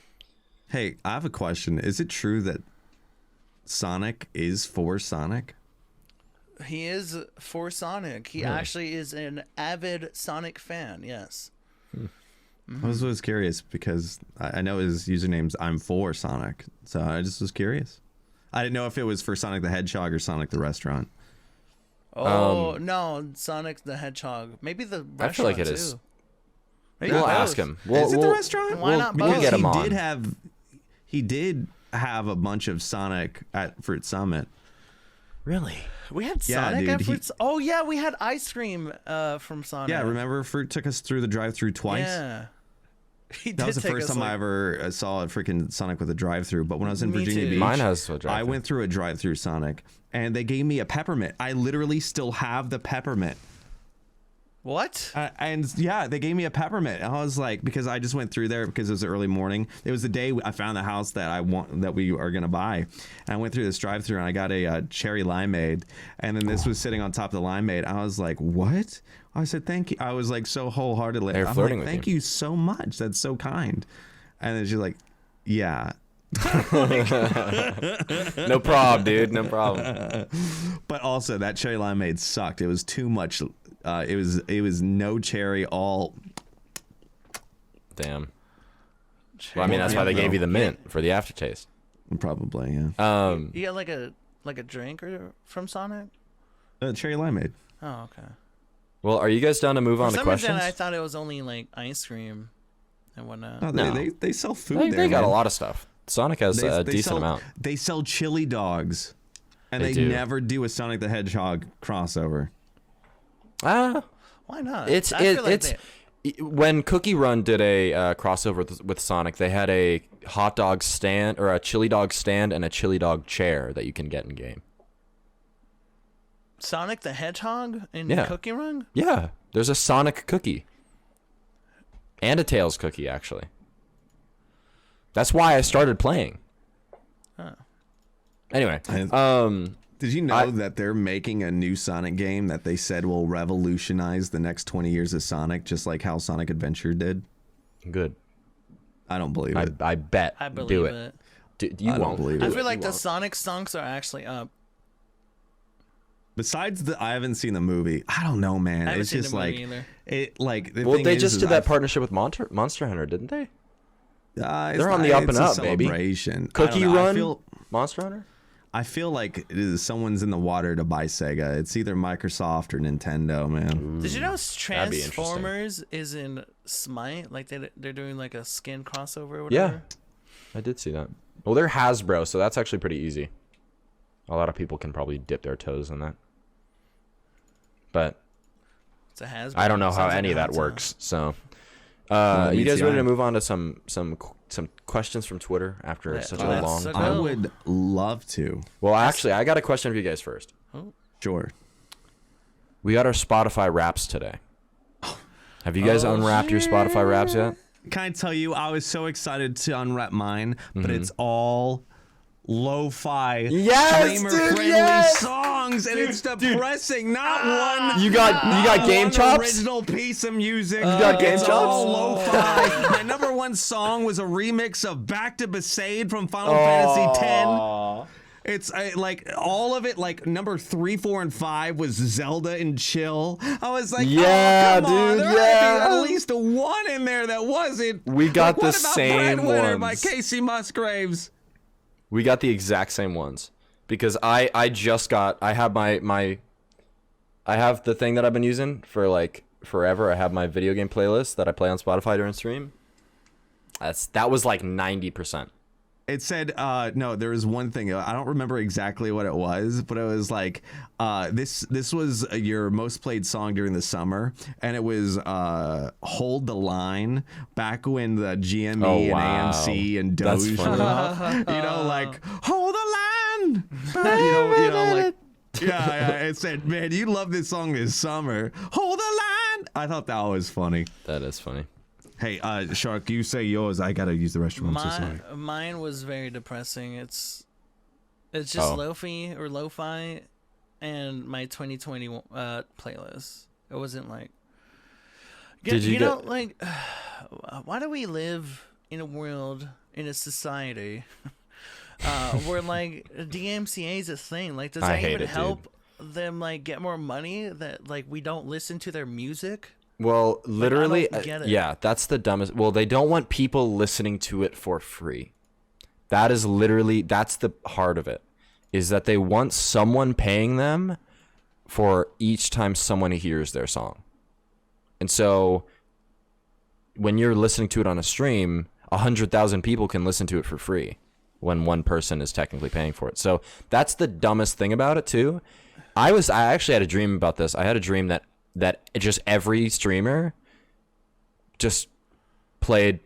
Hey, I have a question. Is it true that Sonic is for Sonic? He is for Sonic. He actually is an avid Sonic fan. Yes. I was always curious because I know his username's I'm for Sonic, so I just was curious. I didn't know if it was for Sonic the Hedgehog or Sonic the Restaurant. Oh no, Sonic the Hedgehog. Maybe the restaurant I feel like it too. is. Maybe We'll both. ask him. Is it the restaurant? Why not both? We'll get him on. He did have a bunch of Sonic at Fruit Summit. Really? We had Yeah, Sonic dude, at Fruits. Oh yeah, we had ice cream from Sonic. Yeah, remember Fruit took us through the drive-thru twice? Yeah. He That was the did take first us, time I like- ever saw a freaking Sonic with a drive-thru. But when I was in Me Virginia too. Beach, Mine has a drive-thru. I went through a drive-thru Sonic, and they gave me a peppermint. I literally still have the peppermint. What? And yeah, they gave me a peppermint. And I was like, because I just went through there because it was early morning. It was the day I found the house that we are gonna buy. And I went through this drive-thru and I got a cherry limeade, and then this was sitting on top of the limeade. I was like, what? I said, thank you. I was like so wholeheartedly. They're I'm flirting like, with thank you. you so much. That's so kind. And then she's like, yeah. No problem, dude. No problem. But also that cherry limeade sucked. It was too much. It was no cherry, all. Damn. Well, I mean, that's why they gave you the mint for the aftertaste. Probably, yeah. You got like a drink from Sonic? Cherry limeade. Oh, okay. Well, are you guys done to move on For to some reason, questions? I thought it was only like ice cream and whatnot. No, No. they sell food They, there. they got man. a lot of stuff. Sonic has a decent sell, amount. They sell chili dogs, and They they do. never do a Sonic the Hedgehog crossover. Ah, Why not? it's I feel like when Cookie Run did a crossover with Sonic, they had a hot dog stand or a chili dog stand and a chili dog chair that you can get in game. Sonic the Hedgehog in Yeah. Cookie Run? Yeah, there's a Sonic cookie and a Tails cookie actually. That's why I started playing. Anyway, Did you know that they're making a new Sonic game that they said will revolutionize the next 20 years of Sonic, just like how Sonic Adventure did? good. I don't believe it. I bet. I believe do it. You I don't won't believe I it. feel like the Sonic stunks are actually up. Besides I haven't seen the movie. I don't know, man. I haven't It's seen just the like movie either. it. Like the Well, thing they is, just is did that I've- partnership with Monster Hunter, didn't they? It's They're on not- the up and it's a up, baby. celebration. I Cookie don't know. Run, Monster Hunter. I feel like it is someone's in the water to buy Sega. It's either Microsoft or Nintendo, man. Did you know That'd be interesting. Transformers is in Smite? Like they're doing like a skin crossover or Yeah, whatever? I did see that. Well, they're Hasbro, so that's actually pretty easy. A lot of people can probably dip their toes in that. But It's a Hasbro. I don't know how Sounds like any a of that hot works. So, me you guys too. ready to move on to some questions from Twitter after such a let's long go. time? I would love to. Well, actually, I got a question for you guys first. Sure. We got our Spotify Wraps today. Have you guys unwrapped your Spotify Wraps yet? Can I tell you, I was so excited to unwrap mine, but Mm-hmm. it's all lo-fi, Yes, streamer-friendly dude, yes! songs, and it's depressing. Not one. You got Game one Chops? original piece of music. You got Game it's all Chops? lo-fi. My number one song was a remix of Back to Besaid from Final Fantasy X. It's like all of it, like number 3, 4, and 5 was Zelda and Chill. I was like, Yeah, oh, come on. dude, There had to yeah. be at least one in there that wasn't. We got Like, the what about same Breadwinner by ones. Casey Musgraves. We got the exact same ones because I just got I have I have the thing that I've been using for like forever. I have my video game playlist that I play on Spotify during stream. That was like 90%. It said, no, there was one thing. I don't remember exactly what it was, but it was like, this was your most played song during the summer. And it was Hold the Line back when the GME Oh, wow. and AMC and That's Doge funny. were up. You know, like, hold the line. you know, like, yeah, it said, man, you love this song this summer. Hold the line. I thought that was funny. That is funny. Hey, Shark, you say yours. I got to use the restroom. I'm so sorry. Mine was very depressing. It's just lo-fi, and my 2020 playlist. It wasn't like. Did you know, like, why do we live in a world, in a society, where like DMCA is a thing. Like, does that even help them like get more money? That like we don't listen to their music. Well, literally, yeah, that's the dumbest. Well, they don't want people listening to it for free. That is literally, that's the heart of it, is that they want someone paying them for each time someone hears their song. And so when you're listening to it on a stream, 100,000 people can listen to it for free when one person is technically paying for it. So that's the dumbest thing about it too. I actually had a dream about this. I had a dream that just every streamer just played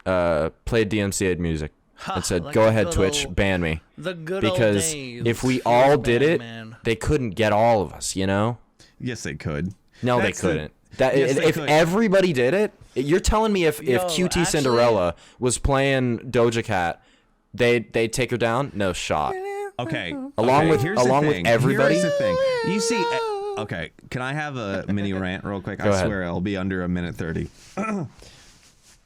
DMCA music and said, like, "Go ahead, Twitch, ban me." The good because old days. If we all did it, they couldn't get all of us, you know? Yes, they could. No, they couldn't. If everybody did it, you're telling me if QT Cinderella was playing Doja Cat, they'd take her down? No shot. Okay. Along with everybody. Here's the thing. You see. Okay, can I have a mini rant real quick? I swear it'll be under a minute 30.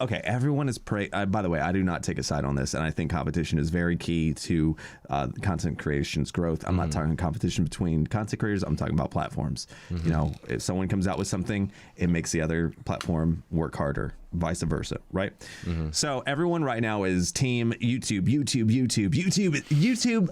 Okay, everyone is by the way, I do not take a side on this, and I think competition is very key to content creation's growth. I'm not talking competition between content creators. I'm talking about platforms. You know, if someone comes out with something, it makes the other platform work harder, vice versa, right? So everyone right now is team YouTube.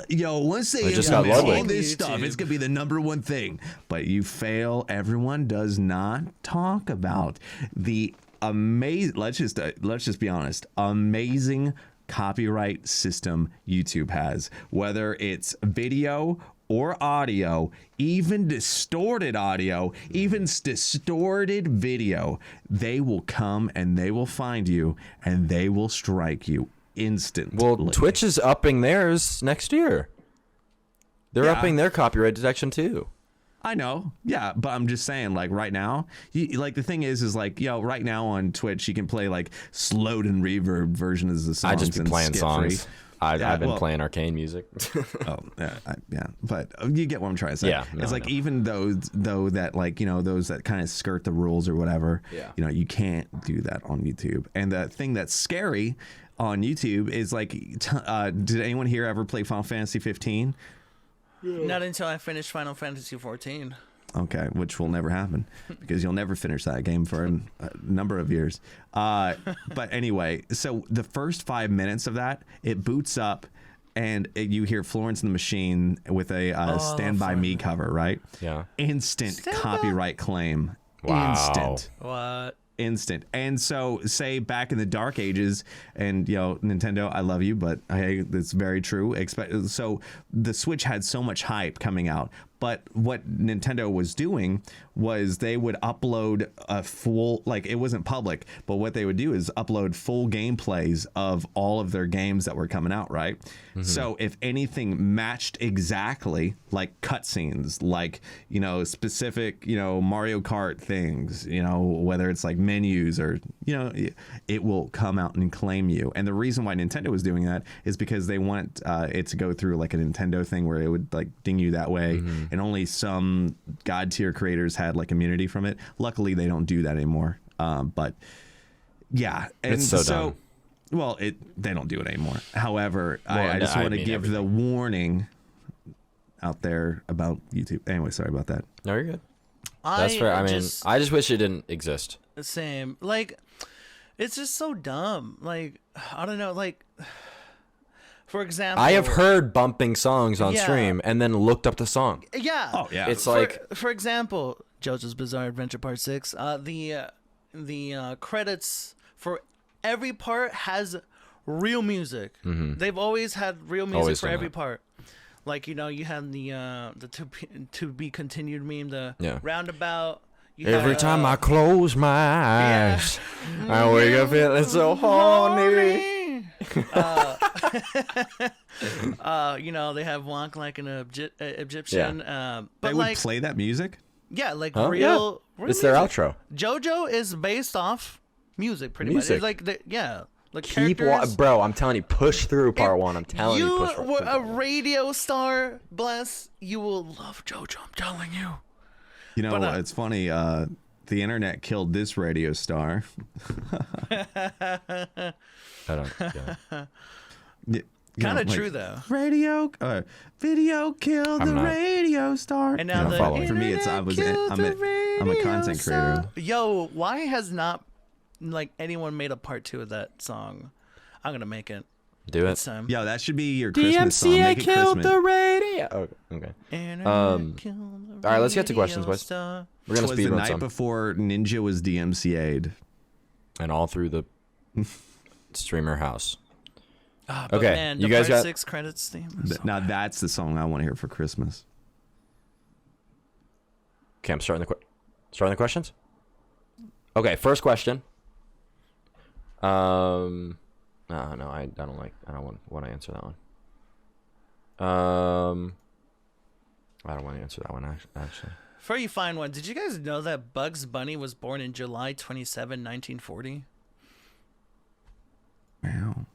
Yo, once they implement all this stuff, it's gonna be the #1 thing. But you fail. Everyone does not talk about the amazing, let's just be honest, amazing copyright system YouTube has, whether it's video or audio, even distorted audio, even distorted video. They will come and they will find you and they will strike you instantly. Well, Twitch is upping theirs next year. They're upping their copyright detection too. I know, yeah, but I'm just saying, like, right now, like, the thing is like, yo, right now on Twitch, you can play, like, slowed and reverb versions of the songs. I just be playing songs. I've been playing arcane music. Yeah, but you get what I'm trying to say. Yeah, it's like, even those that, like, you know, those that kind of skirt the rules or whatever, you know, you can't do that on YouTube. And the thing that's scary on YouTube is, like, did anyone here ever play Final Fantasy 15? Not until I finish Final Fantasy 14. Okay, which will never happen because you'll never finish that game for a number of years. But anyway, so the first 5 minutes of that, it boots up and you hear Florence and the Machine with a Stand By Me cover, right? Yeah. Instant copyright claim. Wow. Instant. What? Instant. And so, say back in the dark ages, and, you know, Nintendo, I love you, but hey, that's very true. So the Switch had so much hype coming out, but what Nintendo was doing was they would upload a full, like, it wasn't public, but what they would do is upload full gameplays of all of their games that were coming out, right? So if anything matched exactly, like cutscenes, like, you know, specific, you know, Mario Kart things, you know, whether it's like menus or, you know, it will come out and claim you. And the reason why Nintendo was doing that is because they want it to go through like a Nintendo thing where it would like ding you that way. And only some god tier creators had like immunity from it. Luckily, they don't do that anymore. But yeah, and it's so dumb. Well, they don't do it anymore. However, I just want to give the warning out there about YouTube. Anyway, sorry about that. No, you're good. That's fair. I mean, I just wish it didn't exist. Same. Like, it's just so dumb. Like, I don't know. Like, for example, I have heard bumping songs on stream and then looked up the song. Yeah. Oh yeah. It's for example, JoJo's Bizarre Adventure Part 6. The credits for every part has real music. They've always had real music for every part. Like, you know, you had the to be continued meme, the roundabout. Every time I close my eyes, I wake up feeling so horny. You know, they have Wonk like an Egyptian. But they would play that music? Yeah, like real it's their outro. JoJo is based off music, pretty much. It's like, like bro, I'm telling you, push through part 1. I'm telling you, push through. You were a radio star, Bless. You will love JoJo. I'm telling you. You know, it's funny. the internet killed this radio star. I don't get it. Kind of true though. Video killed the radio star. And now for me, it's I'm a content creator. Yo, why has not like anyone made a part 2 of that song? I'm gonna make it. Do it. Yo, that should be your Christmas song. DMCA Make it killed Christmas. the radio. Okay. All right, let's get to questions, boys. We're gonna Was the speed run night some. before Ninja was DMCA'd. And all through the streamer house. But Okay, man, you the guys part got 6 credits theme. Now that's the song I want to hear for Christmas. Okay, I'm starting the questions. Okay, first question. No, I don't want to answer that one. I don't want to answer that one actually. Before you find one, did you guys know that Bugs Bunny was born in July 27, 1940? Wow.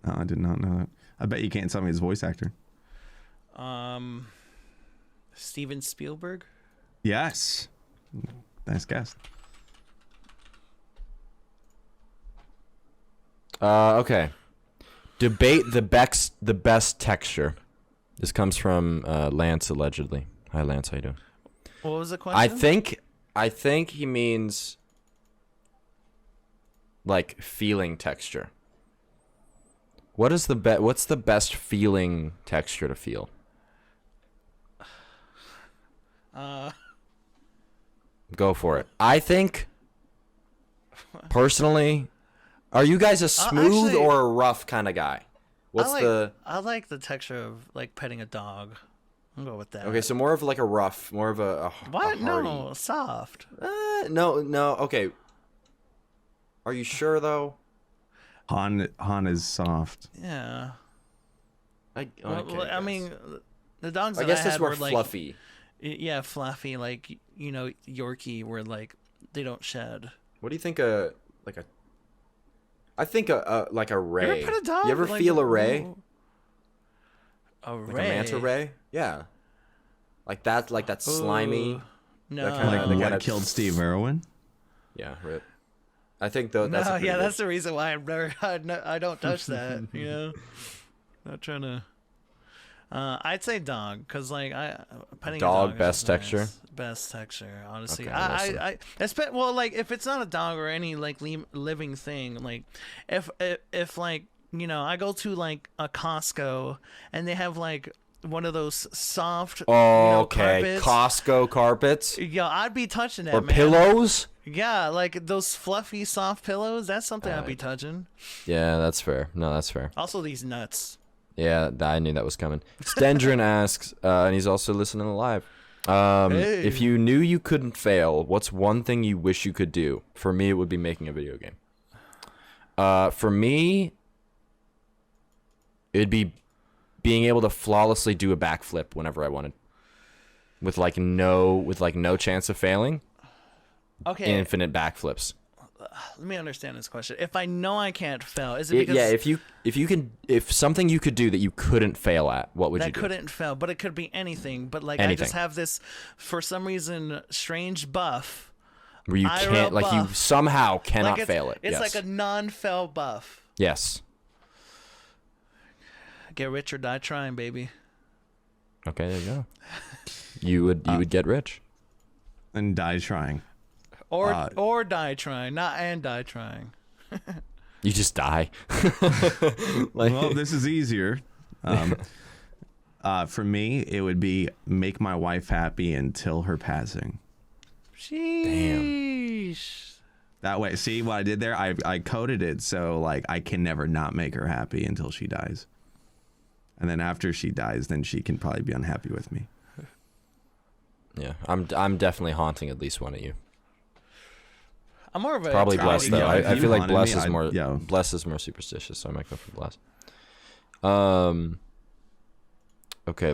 No, I did not know that. I bet you can't tell me his voice actor. Steven Spielberg? Yes. Nice guess. Okay. Debate the best texture. This comes from Lance allegedly. Hi Lance, how you doing? What was the question? I think he means like feeling texture. What's the best feeling texture to feel? Go for it. I think personally, are you guys a smooth or a rough kind of guy? I like the texture of like petting a dog. I'll go with that. Okay, so more of like a rough, more of a what? A No, soft. No. Okay. Are you sure though? Han is soft. Yeah. Okay, I mean, the dogs that I guess I this had were were like fluffy. Yeah, fluffy, like Yorkie, where like they don't shed. What do you think I think like a ray. You ever pet a dog? You ever like, feel a ray? A ray? Like a manta ray? Yeah. Like that slimy. Ooh, no. That kinda, Like what killed Steve Irwin? Yeah, rip. I think though that's that's the reason why I don't touch that. Not trying to. I'd say dog, cause like petting dog a dog best texture. Nice. Best texture, honestly. Okay, I well, like if it's not a dog or any like living thing, like if like I go to like a Costco and they have like one of those soft Okay, carpets. Costco carpets. Yeah, I'd be touching that. Or man. pillows. Yeah, like those fluffy soft pillows. That's something I'd be touching. Yeah, that's fair. No, that's fair. Also, these nuts. Yeah, I knew that was coming. Stendrin asks, and he's also listening live. Hey. If you knew you couldn't fail, what's one thing you wish you could do? For me, it would be making a video game. For me, it'd be being able to flawlessly do a backflip whenever I wanted, with no chance of failing. Okay. Infinite backflips. Let me understand this question. If I know I can't fail, is it because if something you could do that you couldn't fail at, what would you do? That couldn't fail, but it could be anything. But like Anything. I just have this, for some reason, strange buff. Where you can't, like you somehow cannot fail it. It's yes. like a non-fail buff. Yes. Get rich or die trying, baby. Okay, there you go. You would get rich. And die trying. Or die trying, not and die trying. You just die. Well, this is easier. For me, it would be make my wife happy until her passing. Sheesh. That way, see what I did there? I coded it so like I can never not make her happy until she dies. And then after she dies, then she can probably be unhappy with me. Yeah, I'm definitely haunting at least one of you. I'm more of a probably Bless though. I feel like Bless is more yeah. Bless is more superstitious, so I might go for Bless. Okay,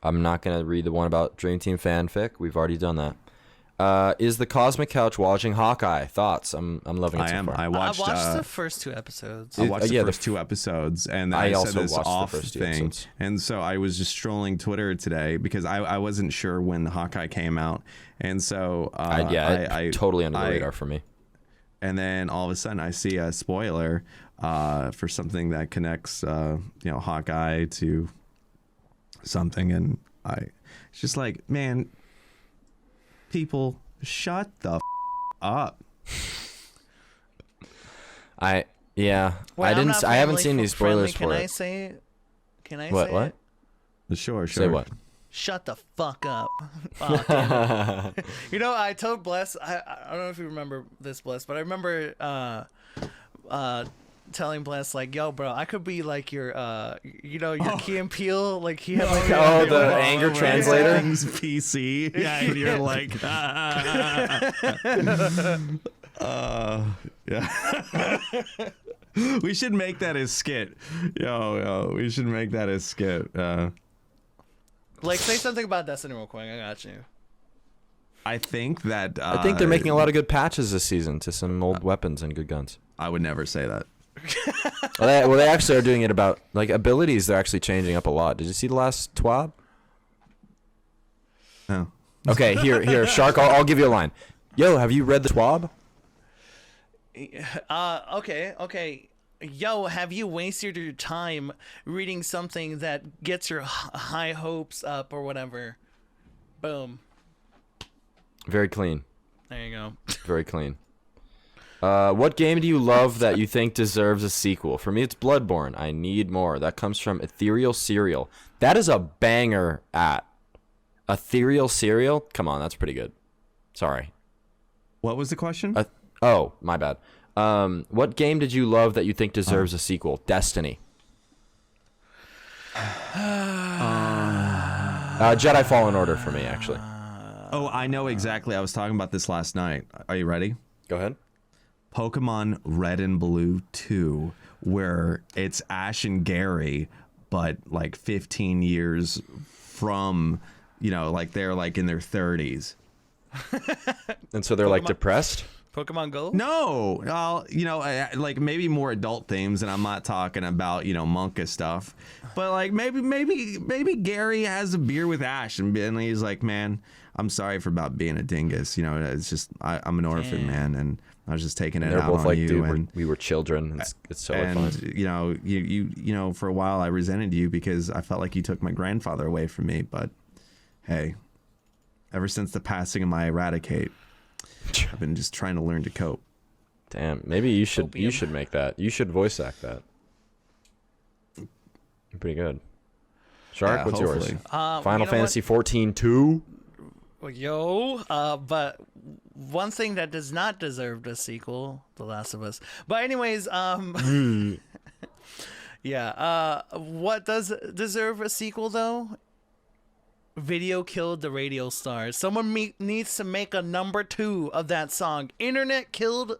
I'm not gonna read the one about Dream Team fanfic. We've already done that. Is the Cosmic Couch watching Hawkeye? Thoughts? I'm loving it so far. I watched the first 2 episodes. I watched the first 2 episodes, and I also said this watched off the first 2 thing. episodes. And so I was just strolling Twitter today because I wasn't sure when Hawkeye came out, and so I totally under the radar for me. And then all of a sudden I see a spoiler for something that connects Hawkeye to something, and it's just like, man, people, shut the up. I Wait, haven't seen these spoilers for it. Can I what say what? it? Sure. Say what? Shut the fuck up. Oh, damn it. I told Bless, I don't know if you remember this, Bless, but I remember telling Bless, like, yo, bro, I could be like your Key and Peele, like he had like the anger translator. PC. Yeah, and you're like, yeah. We should make that as skit. Yo, we should make that as skit. Like, say something about Destiny real quick. I got you. I think that I think they're making a lot of good patches this season to some old weapons and good guns. I would never say that. Well, they actually are doing it about like abilities. They're actually changing up a lot. Did you see the last TWAB? No. Okay, here, Shark. I'll give you a line. Yo, have you read the TWAB? Okay. Yo, have you wasted your time reading something that gets your high hopes up or whatever? Boom. Very clean. There you go. Very clean. What game do you love that you think deserves a sequel? For me, it's Bloodborne. I need more. That comes from Ethereal Cereal. That is a banger at. Ethereal Cereal? Come on, that's pretty good. Sorry. What was the question? Oh, my bad. What game did you love that you think deserves a sequel? Destiny. Jedi Fallen Order for me, actually. I know exactly. I was talking about this last night. Are you ready? Go ahead. Pokemon Red and Blue 2, where it's Ash and Gary, but like 15 years from, like they're like in their 30s. And so they're like depressed? Pokemon Go? No, like maybe more adult themes, and I'm not talking about Monka stuff, but like maybe Gary has a beer with Ash, and he's like, man, I'm sorry for about being a dingus. It's just I'm an orphan, man, and I was just taking it out on like, you. Dude, and we were children. It's totally fine. You for a while I resented you because I felt like you took my grandfather away from me. But hey, ever since the passing of my Eradicate, I've been just trying to learn to cope. Damn, maybe you should make that. You should voice act that. Pretty good. Shark, what's hopefully. Yours? Final Fantasy 14-2. But one thing that does not deserve a sequel, The Last of Us. But anyways, yeah. What does deserve a sequel though? Video killed the radio star. Someone needs to make a number 2 of that song. Internet killed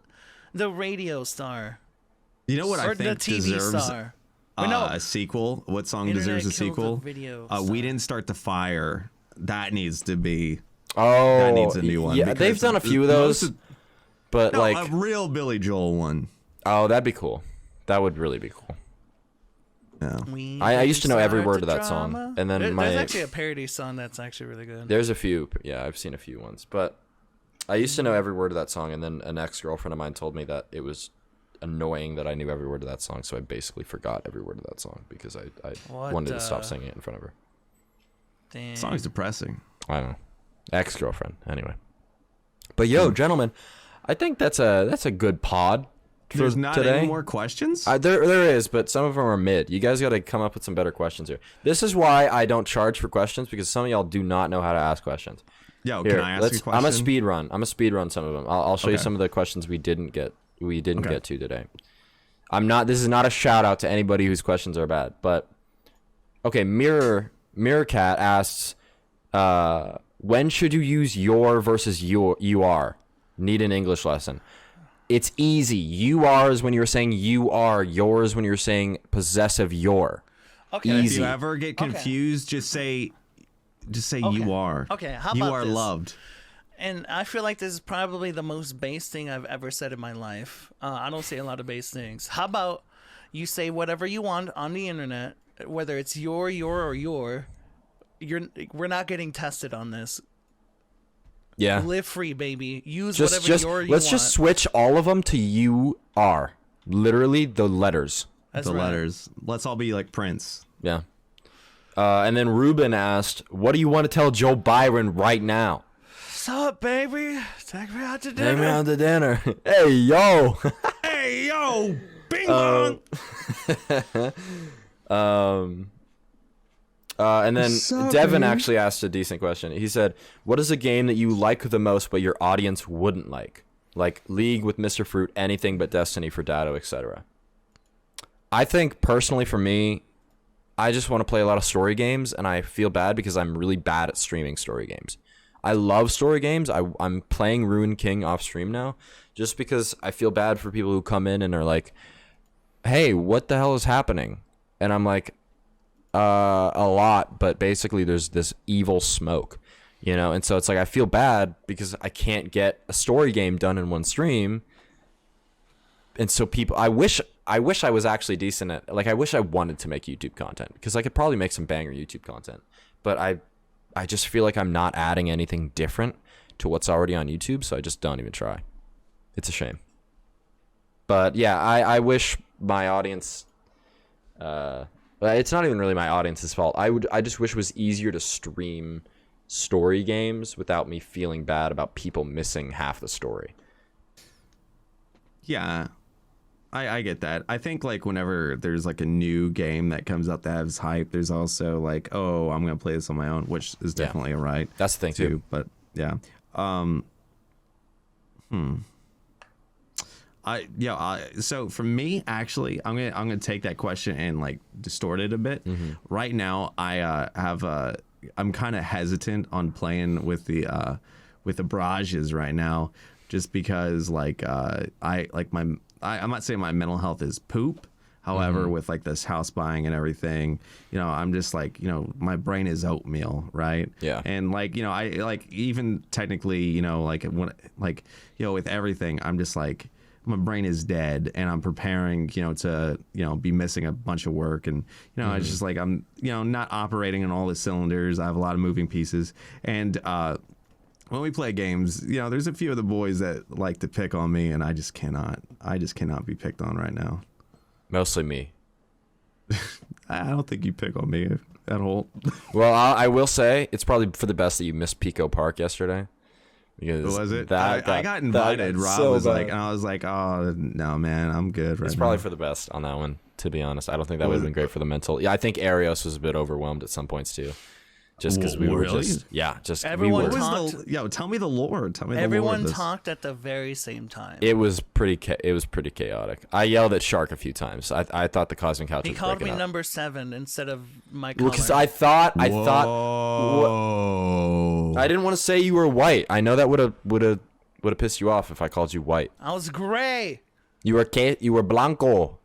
the radio star. You know what I think the TV deserves star. a sequel? What song Internet deserves a sequel? We Didn't Start the Fire. That needs to be. Oh, that needs a new one. Yeah, they've done a few of those, but like a real Billy Joel one. Oh, that'd be cool. That would really be cool. Yeah. I used to know every word of that song, and then there's actually a parody song that's actually really good. There's a few, yeah, I've seen a few ones, but I used to know every word of that song, and then an ex-girlfriend of mine told me that it was annoying that I knew every word of that song, so I basically forgot every word of that song because I wanted to stop singing it in front of her. Damn. The song's depressing. I don't know. Ex-girlfriend, anyway. But gentlemen, I think that's a good pod. There's not today. Any more questions? There is, but some of them are mid. You guys got to come up with some better questions here. This is why I don't charge for questions, because some of y'all do not know how to ask questions. Yo, can I ask you a question? I'm a speed run some of them. I'll show you some of the questions we didn't get get to today. This is not a shout out to anybody whose questions are bad, but okay, Mirror Cat asks, when should you use your versus you are? Need an English lesson. It's easy. You are is when you're saying you are. Yours when you're saying possessive your. Okay. Easy. If you ever get confused, just say you are. Okay. How about you are this? loved. And I feel like this is probably the most base thing I've ever said in my life. I don't say a lot of base things. How about you say whatever you want on the internet, whether it's your, or your. We're not getting tested on this. Yeah. Live free, baby. Use whatever you want. Let's just switch all of them to UR. Literally the letters. That's the right. letters. Let's all be like Prince. Yeah. And then Ruben asked, what do you want to tell Joe Byron right now? What's up, baby? Take me out to dinner. Take me out to dinner. Hey, yo. Hey, yo. Bing bong. And then up, Devin man? actually asked a decent question. He said, what is a game that you like the most but your audience wouldn't like? Like League with Mr. Fruit, anything but Destiny for Dado, etc. I think personally for me, I just want to play a lot of story games, and I feel bad because I'm really bad at streaming story games. I love story games. I'm playing Ruin King off stream now just because I feel bad for people who come in and are like, hey, what the hell is happening? And I'm like, a lot, but basically there's this evil smoke, you know? And so it's like, I feel bad because I can't get a story game done in one stream. And so people, I wish I was actually decent at, like, I wish I wanted to make YouTube content because I could probably make some banger YouTube content, but I just feel like I'm not adding anything different to what's already on YouTube. So I just don't even try. It's a shame. But yeah, I wish my audience, it's not even really my audience's fault. I just wish it was easier to stream story games without me feeling bad about people missing half the story. Yeah, I get that. I think like whenever there's like a new game that comes out that has hype, there's also like, oh, I'm gonna play this on my own, which is definitely a right. That's the thing too. But yeah, so for me, actually, I'm gonna take that question and like distort it a bit. Mm-hmm. Right now, I'm kind of hesitant on playing with the barrages right now, just because like I'm not saying my mental health is poop. However, with like this house buying and everything, you know, I'm just like, you know, my brain is oatmeal, right? Yeah. And like, you know, I like even technically, you know, like when like, you know, with everything, I'm just like, my brain is dead and I'm preparing, you know, to, you know, be missing a bunch of work. And, you know, it's just like, I'm, you know, not operating on all the cylinders. I have a lot of moving pieces. And, when we play games, you know, there's a few of the boys that like to pick on me, and I just cannot be picked on right now. Mostly me. I don't think you pick on me at all. Well, I will say it's probably for the best that you missed Pico Park yesterday. Because was it? I got invited. Rob so was bad. like, and I was like, oh no, man, I'm good right now. It's probably for the best on that one, to be honest. I don't think that would have been great for the mental. Yeah, I think Arios was a bit overwhelmed at some points too. Just because we were really? Everyone we were. talked. Tell me the lore. Tell me the lore. Everyone of this. talked at the very same time. It was pretty chaotic. I yelled at Shark a few times. I thought the Cosmic Couch He was called me breaking up. number 7 instead of my Well, color. because I thought Whoa. I didn't want to say you were white. I know that would have pissed you off if I called you white. I was gray. You were blanco.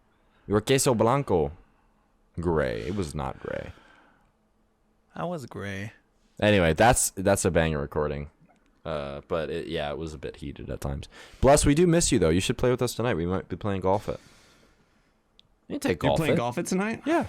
You were queso blanco. Gray. It was not gray. I was gray. Anyway, that's a banger recording. But it was a bit heated at times. Bless, we do miss you though. You should play with us tonight. We might be playing golf at. You can take golf. You're playing golf it tonight? Yeah.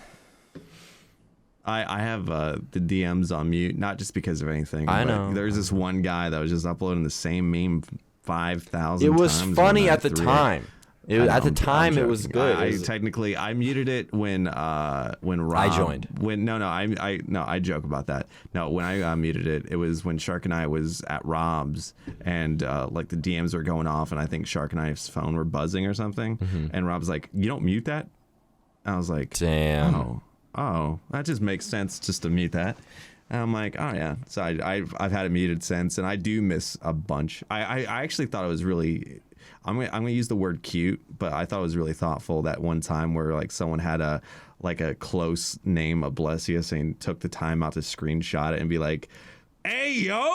I have the DMs on mute, not just because of anything. I know. There's this one guy that was just uploading the same meme 5,000 times. It was funny at the time. It was, I know, at the I'm time, it was joking. good. I muted it when Rob I joined. I joke about that. No, when I muted it, it was when Shark and I was at Rob's, and like the DMs were going off, and I think Shark and I's phone were buzzing or something, and Rob's like, "You don't mute that?" I was like, Damn. Oh, that just makes sense just to mute that. And I'm like, oh yeah. So I've had it muted since, and I do miss a bunch. I actually thought it was really. I'm gonna use the word cute, but I thought it was really thoughtful that one time where like someone had a close name of Blessious and took the time out to screenshot it and be like, "Hey yo."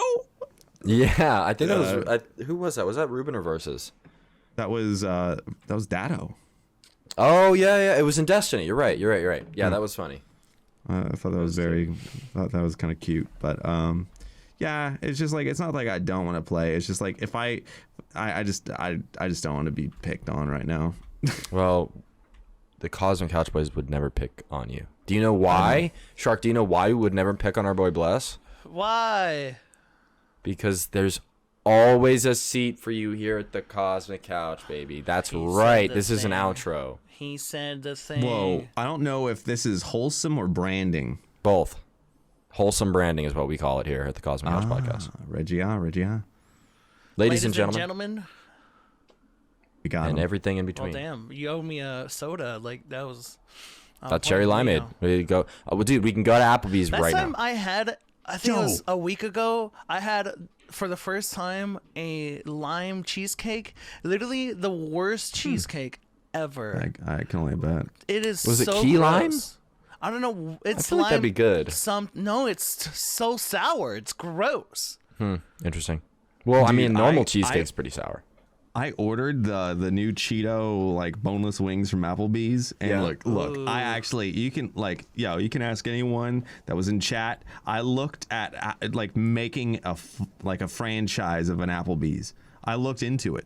Yeah, I think that was who was that? Was that Ruben or Versus? That was Dado. Oh yeah, it was in Destiny. You're right. Yeah, that was funny. I thought that was that was kind of cute, but yeah, it's just like, it's not like I don't want to play. It's just like if I just don't want to be picked on right now. Well, the Cosmic Couch Boys would never pick on you. Do you know why? Shark, do you know why we would never pick on our boy Bless? Why? Because there's always a seat for you here at the Cosmic Couch, baby. That's right. This is an outro. He said the thing. Whoa, I don't know if this is wholesome or branding. Both. Wholesome branding is what we call it here at the Cosmic Couch Podcast. Regia. Ladies and gentlemen. We got and him. everything in between. Well, damn, you owe me a soda. Like, that was... That cherry limeade. We go. Oh, well, dude, we can go to Applebee's right now. I think it was a week ago, I had, for the first time, a lime cheesecake. Literally the worst cheesecake ever. I can only bet. It is Was so it key gross. lime? I don't know. It's I feel lime. like that'd be good. No, it's so sour. It's gross. Interesting. Well, Dude, I mean, normal cheesecake's pretty sour. I ordered the new Cheeto like boneless wings from Applebee's, and look, I actually, you can ask anyone that was in chat. I looked at like making a franchise of an Applebee's. I looked into it,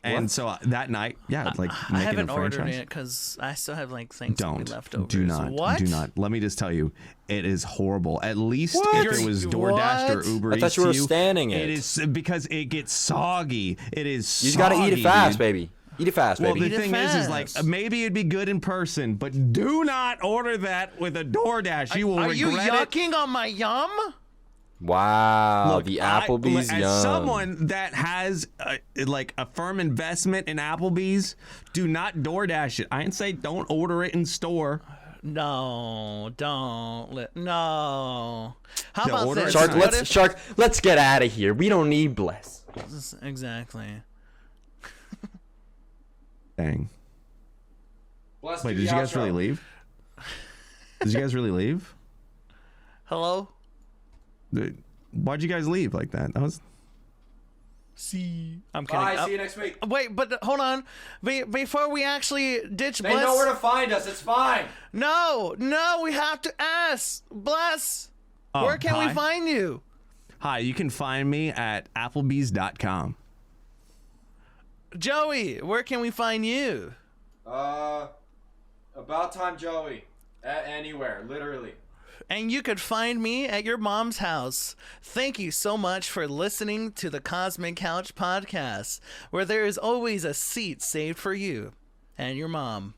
and so that night, like I making haven't a franchise. ordered it because I still have like things left over. Do not. What? Do not. Let me just tell you, it is horrible. At least What? if it was DoorDash or Uber Eats, I thought you were to standing it. It is because it gets soggy. It is. You just gotta eat it fast, baby. Eat it fast, Well, baby. the thing is like maybe it'd be good in person, but do not order that with a DoorDash. You will regret it. Are you yucking on my yum? Wow, Look, the Applebee's as yum. someone that has like a firm investment in Applebee's, do not DoorDash it. I didn't say don't order it in store. No, don't. No. How about order this? it. Shark, let's get out of here. We don't need Bless. Exactly. Dang. Bless, Wait, did you guys really leave? Did you guys really leave? Hello? Why'd you guys leave like that? That was. I'm kidding. Bye, see you next week. Wait, but hold on. Before we actually ditch They Bless. know where to find us. It's fine. No, we have to ask. Bless. Where can we find you? Hi, you can find me at applebees.com. Joey, where can we find you? AbouTimeJoey. Anywhere, literally. And you could find me at your mom's house. Thank you so much for listening to the Cosmic Couch Podcast, where there is always a seat saved for you and your mom.